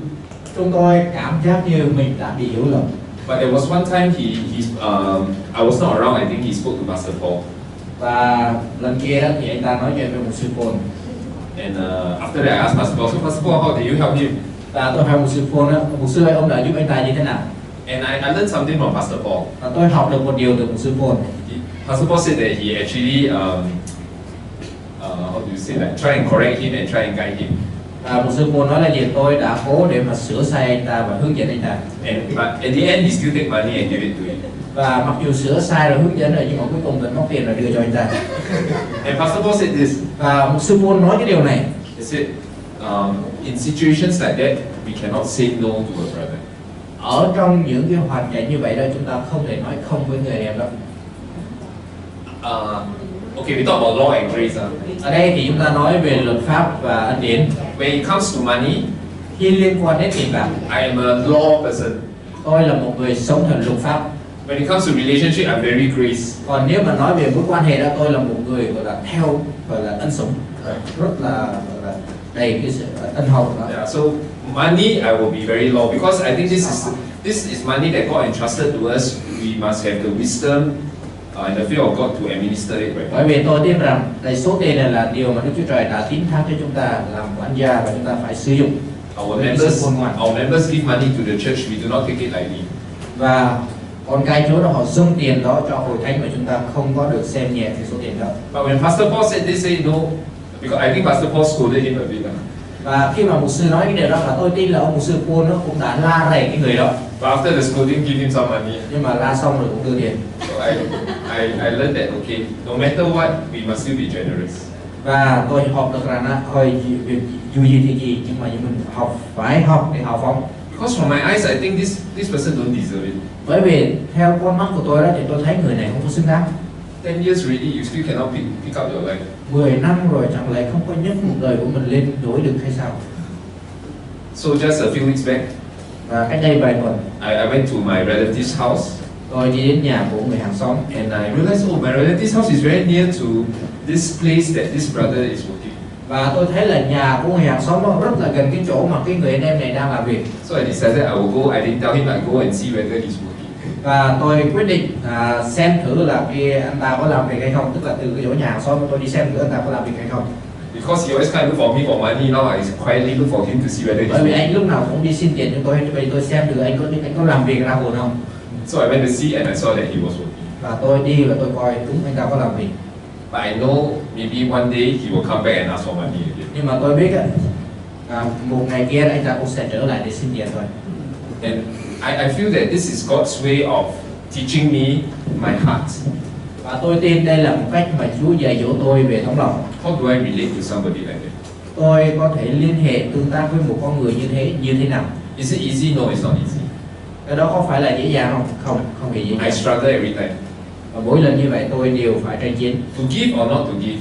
Chúng tôi cảm giác như mình đã bị hiểu lầm. But there was one time I was not around. I think he spoke to Pastor Paul. Và lần kia đó thì anh ta nói chuyện với mục sư Paul. And after that, I asked Pastor Paul, so Pastor Paul, how did you help him? Và tôi hỏi mục sư Paul đó, mục sư ơi, ông đã giúp anh ta như thế nào? And I learned something from Pastor Paul. Và tôi học được một điều từ mục sư Paul. Pastor Paul said that he actually, how do you say that? Try and correct him and try and guide him. Và một sư cô nói là gì, tôi đã cố để mà sửa sai anh ta và hướng dẫn anh ta. But at the end, he still take money and give it to him. Và mặc dù sửa sai rồi hướng dẫn rồi nhưng mà cuối cùng vẫn móc tiền rồi đưa cho anh ta. And Pastor Paul said this. Và một sư cô nói cái điều này. He said, in situations like that, we cannot say no to a brother. Ở trong những cái hoàn cảnh như vậy đó, chúng ta không thể nói không với người em đó. Okay, we talk about law and grace. Ở đây thì chúng ta nói về luật pháp và ân điển. When it comes to money, Khi liên quan đến tiền bạc, I am a law person. tôi là một người sống theo luật pháp. When it comes to relationship, I'm very grace. Còn nếu mà nói về mối quan hệ đó, tôi là một người gọi là theo gọi là ân sủng, rất là đầy cái sự ân hậu đó. Yeah, so money, I will be very law because I think this is money that God entrusted to us. We must have the wisdom and the fear of God to administer it right. Bởi vì tôi tin rằng cái số tiền này là điều mà Đức Chúa Trời đã tín thác cho chúng ta làm quản gia và chúng ta phải sử dụng. Our members give money to the church. We do not take it lightly. Và con cái Chúa đó họ dâng tiền đó cho hội thánh mà chúng ta không có được xem nhẹ cái số tiền đó. But when Pastor Paul said this, say no, because I think Pastor Paul scolded him a bit. Và khi mà mục sư nói cái điều đó là tôi tin là ông mục sư Paul nó cũng đã la rầy cái người đó. But after the scolding, give him some money. Nhưng mà la xong rồi cũng đưa tiền. So I learned that okay, no matter what, we must still be generous. Và tôi học được rằng thôi dù gì thì gì, nhưng mà mình phải học để hào phóng. Because from my eyes, I think this person don't deserve it. Bởi vì theo con mắt của tôi đó thì tôi thấy người này không có xứng đáng. 10 years already, you still cannot pick up your life. 10 năm rồi chẳng lẽ không có nhấc một đời của mình lên đổi được hay sao? So just a few weeks back, Và cách đây vài tuần, I went to my relative's house. tôi đi đến nhà của người hàng xóm. And I realized, my relative's house is very near to this place that this brother is working. Và tôi thấy là nhà của người hàng xóm nó rất là gần cái chỗ mà cái người anh em này đang làm việc. So I decided I will go. I didn't tell him, I go and see whether he's working. Và tôi quyết định xem thử là cái anh ta có làm việc hay không, tức là từ cái chỗ nhà hàng xóm tôi đi xem thử anh ta có làm việc hay không. Because he always come look for me for money, now I quietly look for him to see whether he's Bởi vì working. anh lúc nào cũng đi xin tiền cho tôi, vậy tôi xem thử anh có làm việc ra buồn không. So I went to see and I saw that he was working. Và tôi đi và tôi coi đúng anh ta có làm việc. But I know maybe one day he will come back and ask for money again. Nhưng mà tôi biết một ngày kia anh ta cũng sẽ trở lại để xin tiền thôi. And I feel that this is God's way of teaching me my heart. Và tôi tin đây là một cách mà Chúa dạy dỗ tôi về tấm lòng. How do I relate to somebody like that? Tôi có thể liên hệ tương tác với một con người như thế nào? Is it easy? No, it's not easy. Cái đó có phải là dễ dàng không? Không hề dễ I dàng. struggle every time. Và mỗi lần như vậy tôi đều phải tranh chiến. To give or not to give?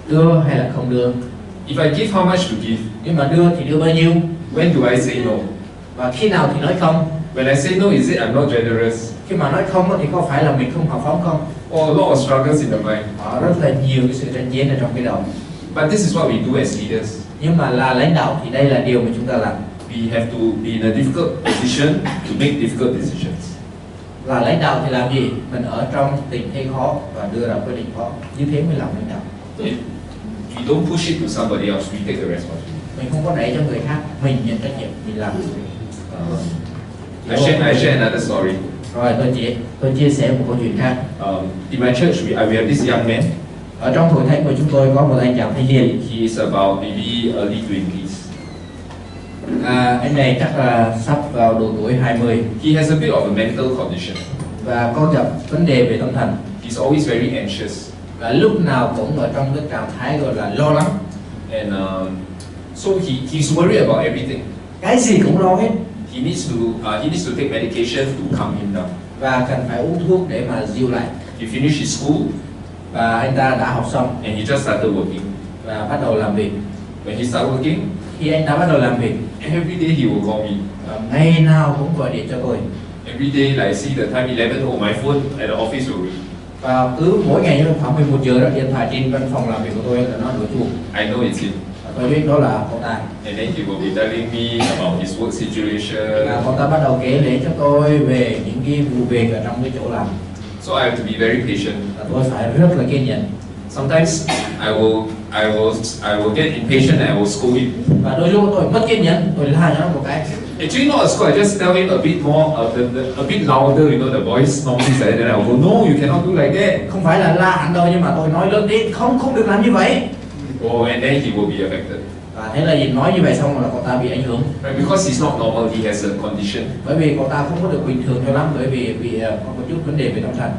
Đưa hay là không đưa? If I give, how much to give? Nếu mà đưa thì đưa bao nhiêu? When do I say no? Và khi nào thì nói không? When I say no, is it I'm not generous? Khi mà nói không thì có phải là mình không hào phóng không? Or a lot of struggles in the mind. Rất là nhiều cái sự tranh chiến ở trong cái đầu. But this is what we do as leaders. Nhưng mà là lãnh đạo thì đây là điều mà chúng ta làm. We have to be in a difficult position to make difficult decisions. Là lãnh đạo thì làm gì? Mình ở trong tình thế khó và đưa ra quyết định khó. Như thế mới làm lãnh đạo. If we don't push it to somebody else, we take the responsibility. Mình không có đẩy cho người khác, mình nhận trách nhiệm, mình làm. I share another story. Rồi tôi chia sẻ một câu chuyện khác. In my church, we have this young man. Ở trong hội thánh của chúng tôi có một anh chàng thanh niên. He is about maybe early 20s. Anh này chắc là sắp vào độ tuổi 20. He has a bit of a mental condition. Và có gặp vấn đề về tâm thần. He's always very anxious. Và lúc nào cũng ở trong cái trạng thái gọi là lo lắng. And so he's worried about everything. Cái gì cũng lo hết. He needs to take medication to calm him down. Và cần phải uống thuốc để mà dịu lại. He finished his school. Và anh ta đã học xong. And he just started working. Và bắt đầu làm việc. When he started working, khi anh ta bắt đầu làm việc, every day he will call me. Ngày nào cũng gọi điện cho tôi. Every day, like I see the time 11, oh my phone at the office will ring. Và cứ mỗi ngày khoảng 11 giờ đó, điện thoại trên văn phòng làm việc của tôi là nó đổ chuông. I know it's him. Tôi biết đó là ông ta. And then he will be telling me about his work situation. Và ông ta bắt đầu kể lể cho tôi về những cái vụ việc ở trong cái chỗ làm. So I have to be very patient. Và tôi phải rất là kiên nhẫn. Sometimes I will get impatient and I will scold him. Và đôi lúc tôi mất kiên nhẫn, tôi la cho nó một cái. Actually not a scold, I just tell him a bit more, a bit louder, you know, the voice normally is like that. Then I will go, no, you cannot do like that. Không phải là la hẳn đâu, nhưng mà tôi nói lớn tiếng, không được làm như vậy. Oh, and then he will be affected. Và thế là gì, nói như vậy xong là cậu ta bị ảnh hưởng. Right? Because he's not normal, he has a condition. Bởi vì cậu ta không có được bình thường cho lắm, bởi vì bị có một chút vấn đề về tâm thần.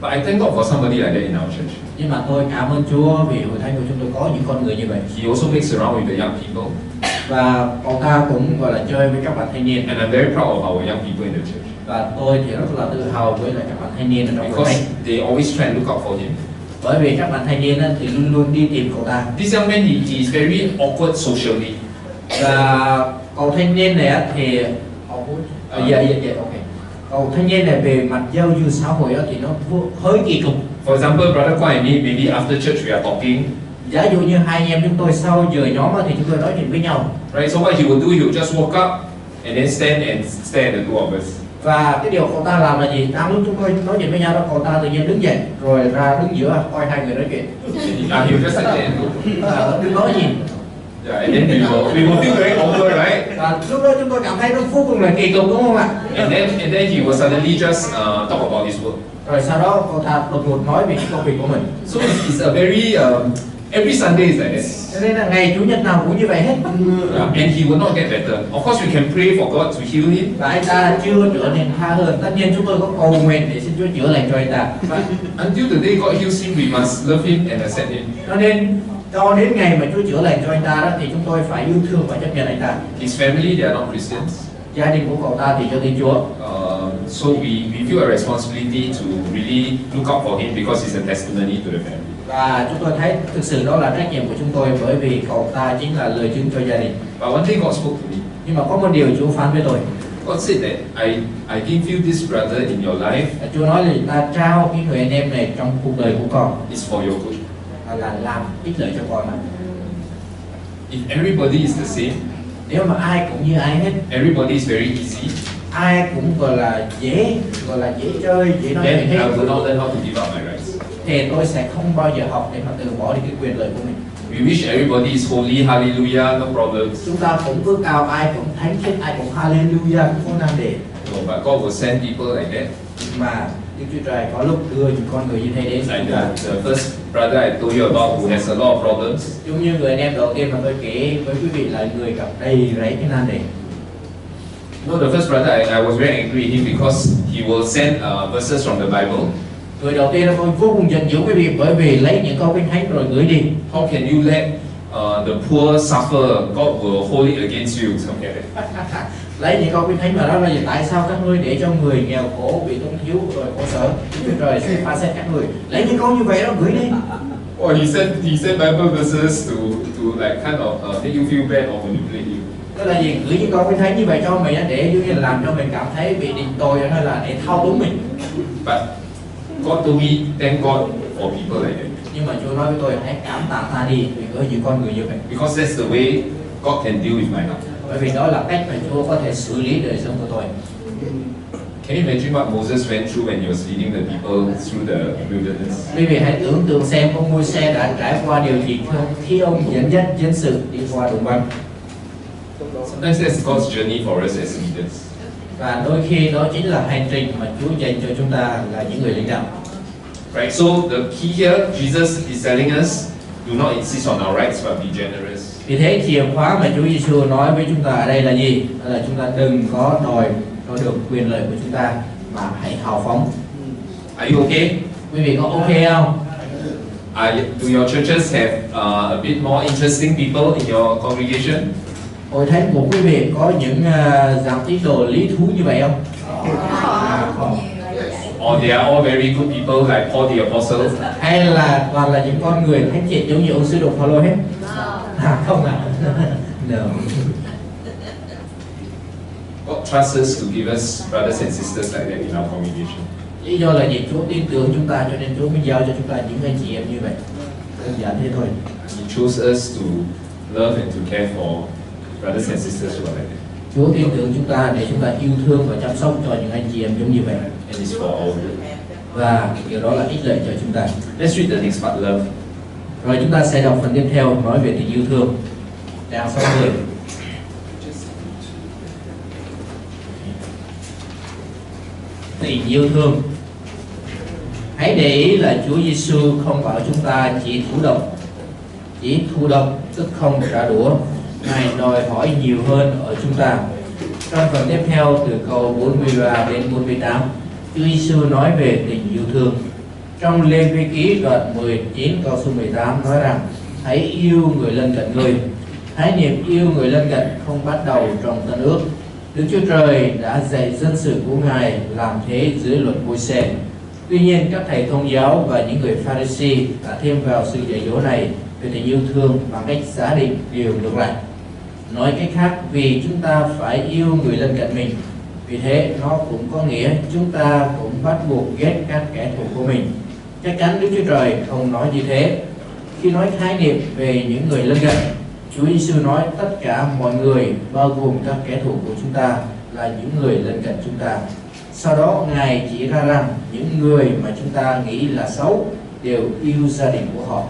But I thank God for somebody like that in our church. Nhưng mà tôi cảm ơn Chúa vì hội thánh của chúng tôi có những con người như vậy. He also mix around with the young people. Và cậu ta cũng gọi là chơi với các bạn thanh niên. And I'm very proud of our young people in the church. Và tôi thì rất là tự hào với lại các bạn thanh niên ở trong hội Because thánh. they always try and look out for him. Bởi vì các bạn thanh niên thì luôn luôn đi tìm cậu ta. This young man, he is very awkward socially. Và cậu thanh niên này thì dạ, ok. Cậu thanh niên này về mặt giao du xã hội thì nó hơi kỳ cục. For example, brother Kwai and me, maybe after church we are talking. Giả dụ như hai anh em chúng tôi sau giờ nhóm thì chúng tôi nói chuyện với nhau. Right, so what he will do, he will just walk up and then stand and stare at the two of us. Và cái điều cậu ta làm là gì? Đang lúc chúng tôi nói chuyện với nhau đó, cậu ta tự nhiên đứng dậy rồi ra đứng giữa coi hai người nói chuyện. He will just like that and go. Đừng nói gì. Yeah, and then we will feel very awkward, right? Và lúc đó chúng tôi cảm thấy nó vô cùng là kỳ cục, đúng không ạ? And then he will suddenly just talk about his work. Rồi sau đó cậu ta đột ngột nói về cái công việc của mình. So it's a very every Sunday is like that. Cho nên là ngày chủ nhật nào cũng như vậy hết. Yeah, and he will not get better. Of course, we can pray for God to heal him. Và anh ta chưa trở nên tha hơn. Tất nhiên chúng tôi có cầu nguyện để xin Chúa chữa lành cho anh ta. But until the day God heals him, we must love him and accept him. Cho nên cho đến ngày mà Chúa chữa lành cho anh ta đó thì chúng tôi phải yêu thương và chấp nhận anh ta. His family, they are not Christians. Gia đình của cậu ta thì cho tin Chúa. So we feel a responsibility to really look out for him because he's a testimony to the family. Và chúng tôi thấy thực sự đó là trách nhiệm của chúng tôi, bởi vì cậu ta chính là lời chứng cho gia đình. But one day God spoke to me. Nhưng mà có một điều Chúa phán với tôi. God said that I give you this brother in your life. Chúa nói là ta trao cái người anh em này trong cuộc đời của con. It's for your good. Là làm ích lợi cho con mà. If everybody is the same, nếu mà ai cũng như ai hết, everybody is very easy, ai cũng gọi là dễ chơi, dễ nói then chuyện I hết, will not learn how to give up my rights. thì tôi sẽ không bao giờ học để mà từ bỏ đi cái quyền lợi của mình. We wish everybody is holy, hallelujah, no problems. Chúng ta cũng ước ao ai cũng thánh khiết, ai cũng hallelujah, không có nan đề. No, but God will send people like that. Mà Đức Chúa Trời có lúc đưa những con người như thế đến Like chúng ta. the first brother I told you about who has a lot of problems. Giống như người anh em đầu tiên mà tôi kể với quý vị là người gặp đầy rẫy cái nan đề. No, the first brother I was very angry with him because he will send verses from the Bible. Người đầu tiên là tôi vô cùng giận dữ quý vị, bởi vì lấy những câu kinh thánh rồi gửi đi. How can you let the poor suffer? God will hold it against you. Something like that. Lấy những câu kinh thánh mà đó là gì? Tại sao các ngươi để cho người nghèo khổ bị túng thiếu rồi khổ sở? Chúa Trời sẽ phán xét các ngươi. Lấy những câu như vậy đó gửi đi. Or he sent Bible verses to like kind of make you feel bad or manipulate you. Đó là gì? Gửi những câu kinh thánh như vậy cho mình để giống như là làm cho mình cảm thấy bị định tội, hay là để thao túng mình. But God told me, thank God for people like that. Nhưng mà Chúa nói với tôi hãy cảm tạ ta đi vì có những con người như vậy. Because that's the way God can deal with my heart. Bởi vì đó là cách mà Chúa có thể xử lý đời sống của tôi. Can you imagine what Moses went through when he was leading the people through the wilderness? Quý vị hãy tưởng tượng xem ông Môi-se đã trải qua điều gì khi ông dẫn dắt dân sự đi qua đồng băng. Sometimes that's God's journey for us as leaders. Và đôi khi đó chính là hành trình mà Chúa dành cho chúng ta là những người lãnh đạo. Right, so the key here, Jesus is telling us, do not insist on our rights, but be generous. Vì thế chìa khóa mà Chúa Giêsu nói với chúng ta ở đây là gì? Đó là chúng ta đừng có đòi cho được quyền lợi của chúng ta, mà hãy hào phóng. Are you okay? Quý vị có ok không? Do your churches have a bit more interesting people in your congregation? Hội thánh của quý vị có những dạng tín đồ lý thú như vậy không? Không. Or they are all very good people like Paul the Apostle? Hay là toàn là những con người thánh thiện giống như ông sứ đồ Phaolô hết? Không ạ. No. God trusts us to give us brothers and sisters like that in our congregation. Lý do là gì? Chúa tin tưởng chúng ta cho nên Chúa mới giao cho chúng ta những anh chị em như vậy. Đơn giản thế thôi. He chose us to love and to care for brothers and sisters who are like that. Chúa tin tưởng chúng ta để chúng ta yêu thương và chăm sóc cho những anh chị em giống như vậy. And it's for all good. Và điều đó là ích lợi cho chúng ta. Let's read the next part, love. Rồi chúng ta sẽ đọc phần tiếp theo nói về tình yêu thương. Trang 60. Tình yêu thương. Hãy để ý là Chúa Giêsu không bảo chúng ta chỉ thụ động, chỉ thụ động tức không trả đũa. Ngài đòi hỏi nhiều hơn ở chúng ta. Trong phần tiếp theo từ câu 43 đến 48, Chúa Giêsu nói về tình yêu thương. Trong Lê Vi Ký đoạn 19 câu số 18 nói rằng: hãy yêu người lân cận người. Khái niệm yêu người lân cận không bắt đầu trong Tân Ước. Đức Chúa Trời đã dạy dân sự của Ngài làm thế dưới luật Môi-se. Tuy nhiên các thầy thông giáo và những người Pha-ri-si đã thêm vào sự dạy dỗ này về tình yêu thương bằng cách giả định điều ngược lại. Nói cách khác, vì chúng ta phải yêu người lân cận mình, vì thế nó cũng có nghĩa chúng ta cũng bắt buộc ghét các kẻ thù của mình. Chắc chắn Đức Chúa Trời không nói như thế. Khi nói khái niệm về những người lân cận, Chúa Giêsu nói tất cả mọi người, bao gồm các kẻ thù của chúng ta, là những người lân cận chúng ta. Sau đó Ngài chỉ ra rằng những người mà chúng ta nghĩ là xấu đều yêu gia đình của họ.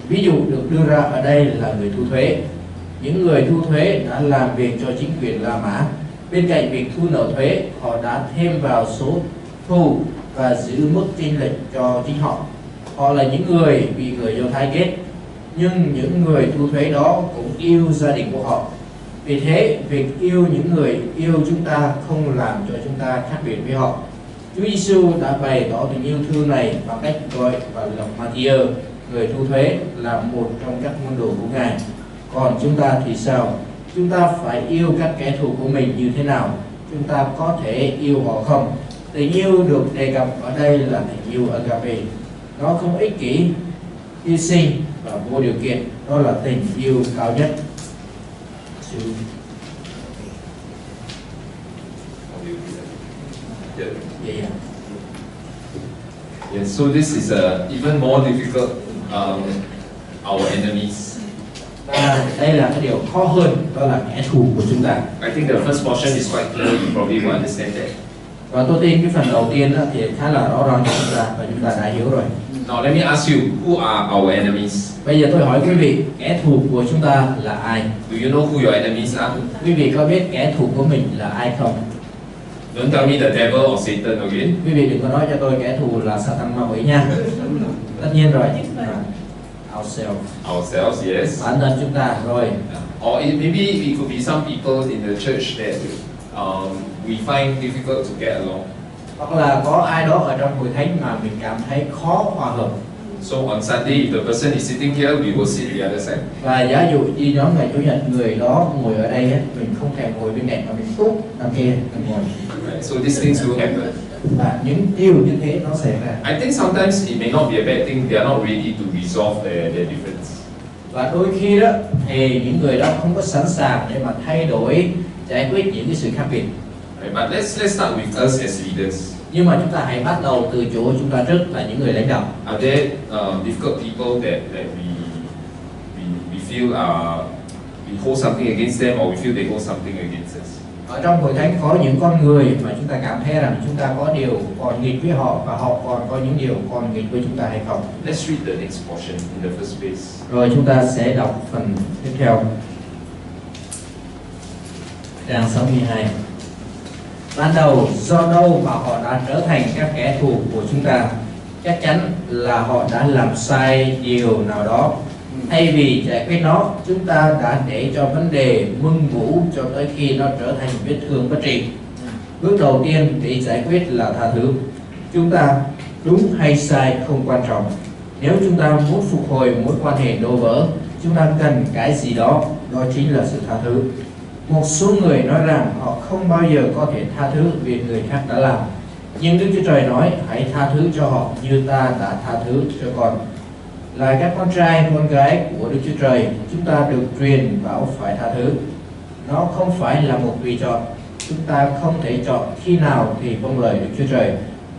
Ví dụ được đưa ra ở đây là người thu thuế. Những người thu thuế đã làm việc cho chính quyền La Mã. Bên cạnh việc thu nợ thuế, họ đã thêm vào số thu và giữ mức chênh lệch cho chính họ. Họ là những người bị người Do Thái ghét, nhưng những người thu thuế đó cũng yêu gia đình của họ. Vì thế, việc yêu những người yêu chúng ta không làm cho chúng ta khác biệt với họ. Chúa Giêsu đã bày tỏ tình yêu thương này bằng cách gọi và lập Ma-thi-ơ, người thu thuế, là một trong các môn đồ của Ngài. Còn chúng ta thì sao? Chúng ta phải yêu các kẻ thù của mình như thế nào? Chúng ta có thể yêu họ không? Tình yêu được đề cập ở đây là tình yêu agape. Nó không ích kỷ, hy sinh và vô điều kiện. Đó là tình yêu cao nhất. Yeah. Yeah, so this is even more difficult. Our enemies. Và đây là cái điều khó hơn, đó là kẻ thù của chúng ta. I think the first portion is quite clear. You probably will understand that. Và tôi tin cái phần đầu tiên thì khá là rõ ràng cho chúng ta và chúng ta đã hiểu rồi. Now let me ask you, who are our enemies? Bây giờ tôi hỏi quý vị, kẻ thù của chúng ta là ai? Do you know who your enemies are? Quý vị có biết kẻ thù của mình là ai không? Don't tell me the devil or Satan again. Quý vị đừng có nói cho tôi kẻ thù là Satan, ma quỷ nha. Tất nhiên rồi. Ourselves, yes. Bản thân chúng ta rồi. Or maybe it could be some people in the church that we find difficult to get along. Hoặc là có ai đó ở trong hội thánh mà mình cảm thấy khó hòa hợp. So on Sunday, if the person is sitting here, we will sit the other side. Và giả dụ như nhóm ngày Chủ nhật người đó ngồi ở đây, mình không thèm ngồi bên cạnh mà mình tút đằng kia mình ngồi. Right. So these things will happen. Và những điều như thế nó xảy ra. I think sometimes it may not be a bad thing. They are not ready to resolve their difference. Và đôi khi đó thì những người đó không có sẵn sàng để mà thay đổi, giải quyết những cái sự khác biệt. Right. But let's start with us as leaders. Nhưng mà chúng ta hãy bắt đầu từ chỗ chúng ta trước là những người lãnh đạo. Are there difficult people that we feel we hold something against them, or we feel they hold something against us? Ở trong hội thánh có những con người mà chúng ta cảm thấy rằng chúng ta có điều còn nghịch với họ và họ còn có những điều còn nghịch với chúng ta hay không? Let's read the next portion in the first place. Rồi chúng ta sẽ đọc phần tiếp theo. Trang 62. Ban đầu do đâu mà họ đã trở thành các kẻ thù của chúng ta? Chắc chắn là họ đã làm sai điều nào đó. Thay vì giải quyết nó, chúng ta đã để cho vấn đề mưng vũ cho tới khi nó trở thành vết thương bất trị. Bước đầu tiên để giải quyết là tha thứ. Chúng ta đúng hay sai không quan trọng. Nếu chúng ta muốn phục hồi mối quan hệ đổ vỡ, chúng ta cần cái gì đó, đó chính là sự tha thứ. Một số người nói rằng họ không bao giờ có thể tha thứ vì người khác đã làm. Nhưng Đức Chúa Trời nói hãy tha thứ cho họ như ta đã tha thứ cho con. Là các con trai, con gái của Đức Chúa Trời, chúng ta được truyền bảo phải tha thứ. Nó không phải là một tùy chọn. Chúng ta không thể chọn khi nào thì vâng lời Đức Chúa Trời.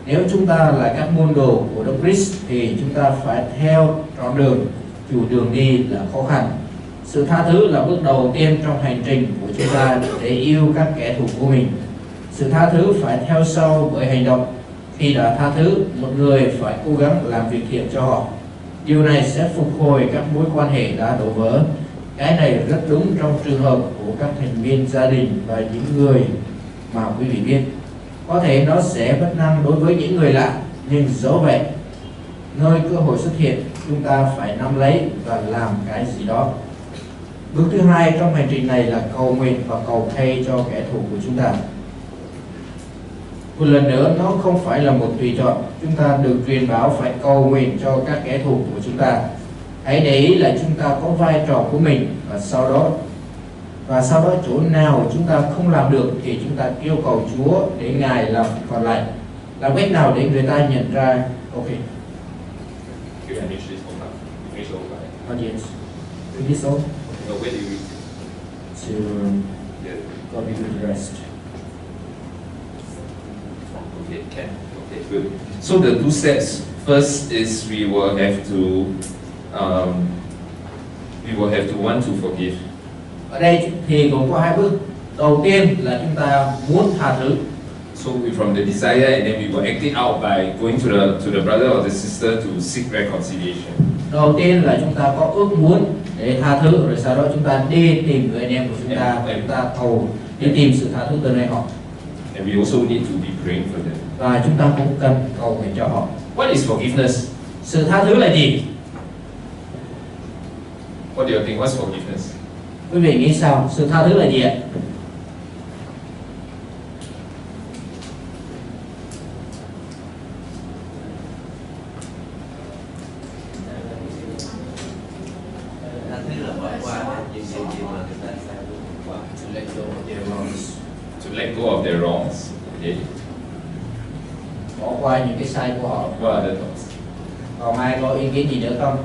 Nếu chúng ta là các môn đồ của Đấng Christ thì chúng ta phải theo trọn đường. Chủ đường đi là khó khăn. Sự tha thứ là bước đầu tiên trong hành trình của chúng ta để yêu các kẻ thù của mình. Sự tha thứ phải theo sau bởi hành động. Khi đã tha thứ, một người phải cố gắng làm việc thiện cho họ. Điều này sẽ phục hồi các mối quan hệ đã đổ vỡ. Cái này rất đúng trong trường hợp của các thành viên gia đình và những người mà quý vị biết. Có thể nó sẽ bất năng đối với những người lạ, nhưng dẫu vậy Nơi cơ hội xuất hiện, chúng ta phải nắm lấy và làm cái gì đó. Bước thứ hai trong hành trình này là cầu nguyện và cầu thay cho kẻ thù của chúng ta. Một lần nữa, nó không phải là một tùy chọn. Chúng ta được truyền bảo phải cầu nguyện cho các kẻ thù của chúng ta. Hãy để ý là chúng ta có vai trò của mình, và sau đó chỗ nào chúng ta không làm được thì chúng ta yêu cầu Chúa để Ngài làm còn lại. Làm cách nào để người ta nhận ra? Ok. Audience. Finish all. No, where do you read? To God be with the rest. Okay, can. Okay, good. So the two steps. First is we will have to want to forgive. Ở đây thì cũng có hai bước. Đầu tiên là chúng ta muốn tha thứ. So from the desire, and then we will act it out by going to the brother or the sister to seek reconciliation. Đầu tiên là chúng ta có ước muốn để tha thứ, rồi sau đó chúng ta đi tìm người anh em của chúng ta và chúng ta cầu đi tìm sự tha thứ từ nơi họ. And we also need to be praying for them. Và chúng ta cũng cần cầu nguyện cho họ. What is forgiveness? Sự tha thứ là gì? What do you think? What's forgiveness? Quý vị nghĩ sao? Sự tha thứ là gì ạ? Tha thứ là bỏ qua những gì mà người ta sai qua. To let go of their wrongs. To let go of their wrongs. Okay. Bỏ qua những cái sai của họ. What are the thoughts? Còn ai có ý kiến gì nữa không?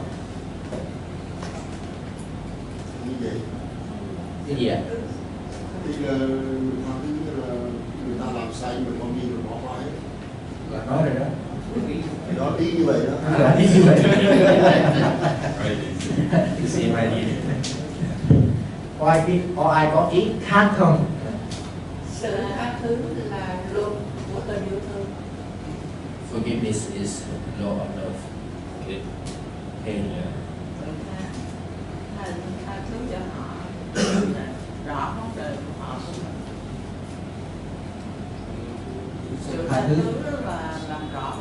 Như vậy Cái gì ạ? thì là người ta làm sai mình không gì mình bỏ qua hết. Là nói rồi đó. Đó ý như vậy đó. Là ý như vậy. You see my need. Có ai có ý khác không? Sự tha thứ là luật của tình yêu thương. Forgiveness is law of love. Okay. Okay. Tha thứ cho họ rõ vấn đề của họ của mình. Sự tha thứ là làm rõ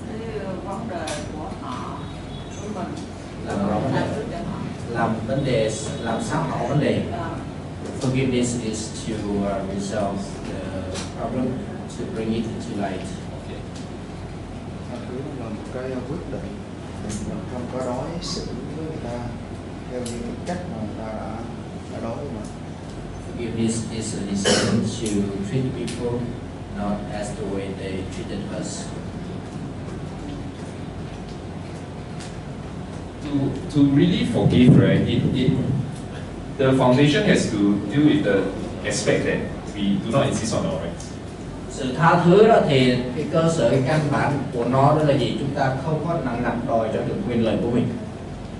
cái vấn đề của họ của mình. Làm rõ vấn Tha đề. thứ cho họ. Làm vấn đề, làm sáng tỏ vấn đề. Forgiveness is to resolve the problem, to bring it to light. Okay. Tha thứ là một cái quyết định, mình không có đối xử với người ta theo những cách mà người ta đã đối với mình. Forgiveness is a decision to treat people not as the way they treated us. To really forgive, right? The foundation has to deal with the aspect that we do not insist on our rights. Sự tha thứ đó thì cái cơ sở, cái căn bản của nó đó là gì? Chúng ta không có nặng nặc đòi cho được quyền lợi của mình.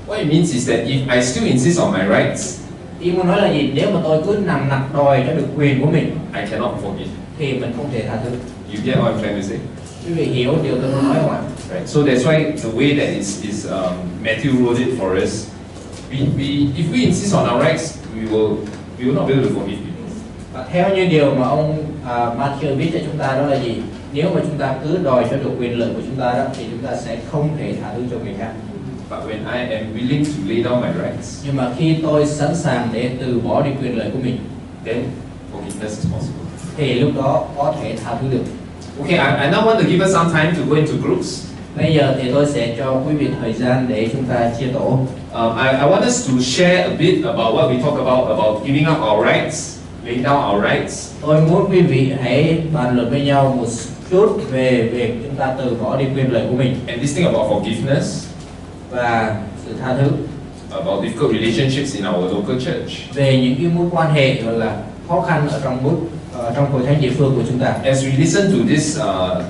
What it means is that if I still insist on my rights, Ý muốn nói là gì? Nếu mà tôi cứ nặng nặc đòi cho được quyền của mình I cannot forgive. thì mình không thể tha thứ. You get what I'm trying to say? Quý vị hiểu điều tôi muốn nói không ạ? Right. So that's why the way that Matthew wrote it for us, if we insist on our rights, we will not be able to forgive people. Và theo như điều mà ông Matthew viết cho chúng ta đó là gì? Nếu mà chúng ta cứ đòi cho được quyền lợi của chúng ta đó thì chúng ta sẽ không thể tha thứ cho người khác. But when I am willing to lay down my rights, Nhưng mà khi tôi sẵn sàng để từ bỏ đi quyền lợi của mình then forgiveness is possible. thì lúc đó có thể tha thứ được. Okay, I now want to give us some time to go into groups. Bây giờ thì tôi sẽ cho quý vị thời gian để chúng ta chia tổ. I want us to share a bit about what we talk about giving up our rights, laying down our rights. Tôi muốn quý vị hãy bàn luận với nhau một chút về việc chúng ta từ bỏ đi quyền lợi của mình And this thing about forgiveness, và sự tha thứ, about difficult relationships in our local church. về những cái mối quan hệ gọi là khó khăn ở trong hội thánh địa phương của chúng ta. As we listen to this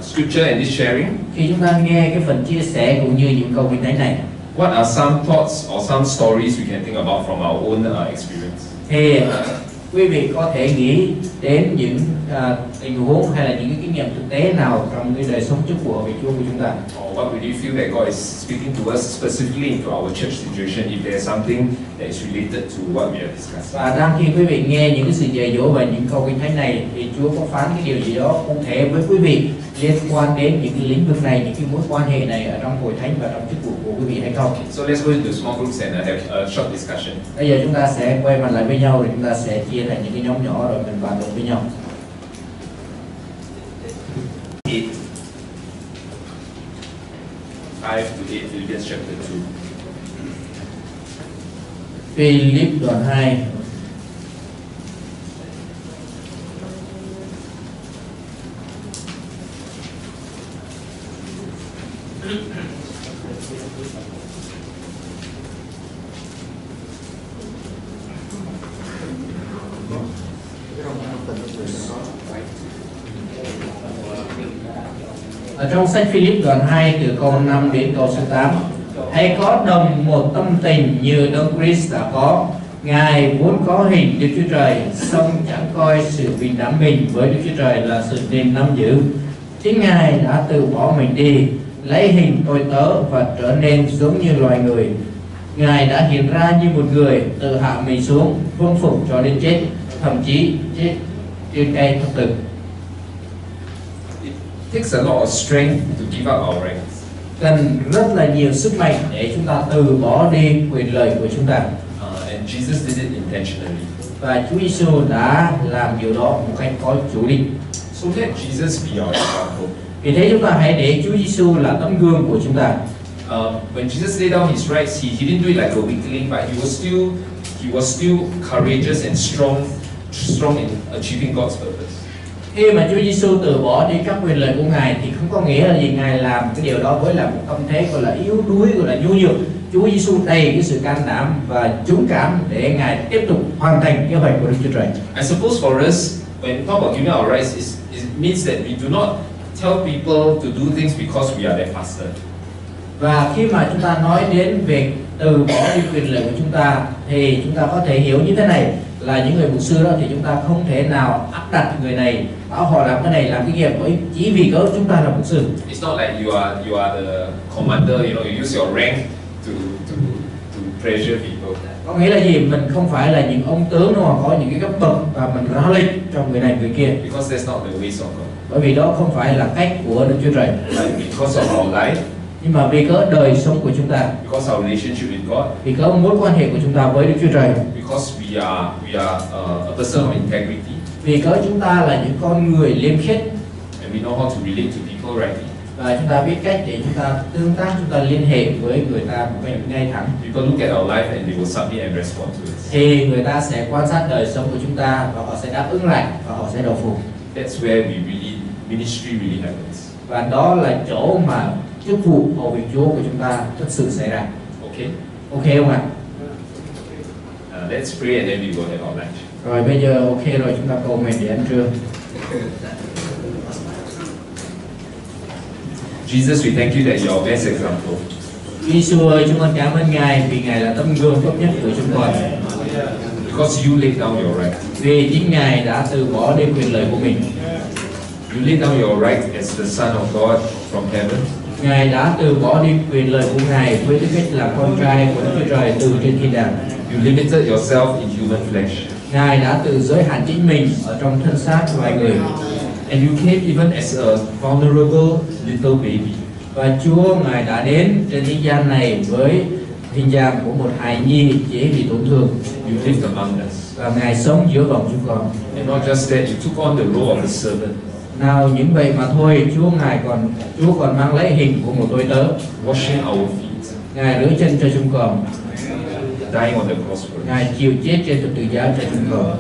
scripture and this sharing, Khi chúng ta nghe cái phần chia sẻ cũng như những câu kinh thánh này what are some thoughts or some stories we can think about from our own experience? thì quý vị có thể nghĩ đến đến những tình huống hay là những cái kinh nghiệm thực tế nào trong cái đời sống chức vụ vị Chúa của chúng ta? Or what would you feel that God is speaking to us specifically into our church situation if there's something that is related to what we are discussing? Và đang khi quý vị nghe những cái sự dạy dỗ và những câu kinh thánh này thì Chúa có phán cái điều gì đó cụ thể với quý vị liên quan đến những cái lĩnh vực này, những cái mối quan hệ này ở trong hội thánh và trong chức vụ của quý vị hay không? So let's go into small groups and have a short discussion. Bây giờ chúng ta sẽ quay mặt lại với nhau rồi chúng ta sẽ chia thành những cái nhóm nhỏ rồi mình bàn luận với nhau. 5 to 8 Philippians chapter 2. Philip đoạn 2. Ở trong sách Philip đoạn 2 từ câu 5 đến câu số 8: hãy có đồng một tâm tình như Đấng Christ đã có. Ngài vốn có hình Đức Chúa Trời, song chẳng coi sự bình đẳng mình với Đức Chúa Trời là sự nên nắm giữ. Chính Ngài đã từ bỏ mình đi, lấy hình tôi tớ và trở nên giống như loài người. Ngài đã hiện ra như một người, tự hạ mình xuống, vâng phục cho đến chết, thậm chí chết trên cây thập tự. It takes a lot of strength to give up our rights. Cần rất là nhiều sức mạnh để chúng ta từ bỏ đi quyền lợi của chúng ta. And Jesus did it intentionally. Và Chúa Giêsu đã làm điều đó một cách có chủ định. So let Jesus be our example. Vì thế chúng ta hãy để Chúa Giêsu là tấm gương của chúng ta. When Jesus laid down his rights, he didn't do it like a weakling, but he was still courageous and strong in achieving God's purpose. Khi mà Chúa Giêsu từ bỏ đi các quyền lợi của Ngài thì không có nghĩa là gì Ngài làm cái điều đó với là một tâm thế gọi là yếu đuối, gọi là nhu nhược. Chúa Giêsu đầy cái sự can đảm và dũng cảm để Ngài tiếp tục hoàn thành kế hoạch của Đức Chúa Trời. I suppose for us, when we talk about giving our rights, it means that we do not tell people to do things because we are their pastor. Và khi mà chúng ta nói đến việc từ bỏ đi quyền lợi của chúng ta thì chúng ta có thể hiểu như thế này, là những người mục sư đó thì chúng ta không thể nào áp đặt người này bảo họ làm cái này làm cái kia bởi chỉ vì cớ chúng ta là mục sư. It's not like you are the commander, you use your rank to pressure people. Có nghĩa là gì? Mình không phải là những ông tướng đúng không? Có những cái cấp bậc và mình ra lệnh cho người này người kia. Because that's not the ways of God. Bởi vì đó không phải là cách của Đức Chúa Trời. Like because of our life, Nhưng mà vì cớ đời sống của chúng ta, because our relationship with God, vì cớ mối quan hệ của chúng ta với Đức Chúa Trời, because we are a person of integrity, vì cớ chúng ta là những con người liêm khiết and we know how to relate to people rightly. và chúng ta biết cách để chúng ta tương tác, chúng ta liên hệ với người ta một cách ngay thẳng, People look at our life and they will submit and respond to it. thì người ta sẽ quan sát đời sống của chúng ta và họ sẽ đáp ứng lại và họ sẽ đầu phục. That's where ministry really happens. Và đó là chỗ mà chức vụ hầu việc Chúa của chúng ta thực sự xảy ra. Okay? Ok không ạ? Let's pray and then we will have our lunch. Rồi bây giờ ok rồi, chúng ta cầu nguyện để ăn trưa. Jesus, we thank you that you are our best example. Giêsu ơi, chúng con cảm ơn Ngài vì Ngài là tấm gương tốt nhất của chúng con. Because you laid down your right. Vì chính Ngài đã từ bỏ đi quyền lợi của mình. You laid down your right as the Son of God from heaven. Ngài đã từ bỏ đi quyền lợi của Ngài với tư cách là con trai của Đức Chúa Trời từ trên thiên đàng. You limited yourself in human flesh. Ngài đã tự giới hạn chính mình ở trong thân xác của loài người. And you came even as a vulnerable little baby. Và Chúa Ngài đã đến trên thế gian này với hình dạng của một hài nhi dễ bị tổn thương. You lived among us. Và Ngài sống giữa vòng chúng con. And not just that, you took on the role of a servant. Nào những vậy mà thôi, Chúa còn mang lấy hình của một tôi tớ. Washing our feet. Ngài rửa chân cho chúng con. Dying on the cross for us. Ngài chịu chết trên thập tự giá cho chúng con.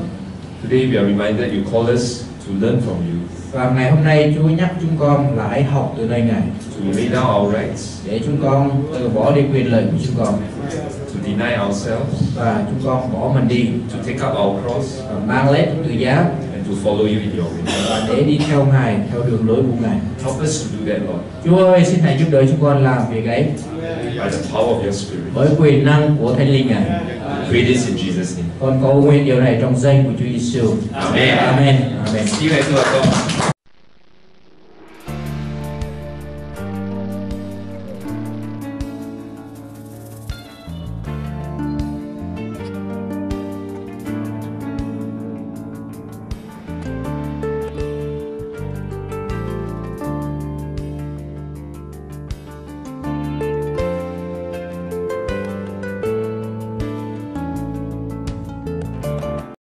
Today we are reminded you call us to learn from you. Và ngày hôm nay Chúa nhắc chúng con là hãy học từ nơi Ngài, To lay down our rights. để chúng con từ bỏ đi quyền lợi của chúng con To deny ourselves. và chúng con bỏ mình đi To take up our cross. và mang lấy thập tự giá And to follow you in your way. và để đi theo Ngài, theo đường lối của Ngài. Help us to do that, Lord, Chúa ơi, xin Hãy giúp đỡ chúng con làm việc ấy by the power of your Spirit. với quyền năng của Thánh Linh Ngài. Pray this in Jesus' name. Con cầu nguyện điều này trong danh của Chúa Giêsu. Amen. Amen. Amen. See you at 2 o'clock.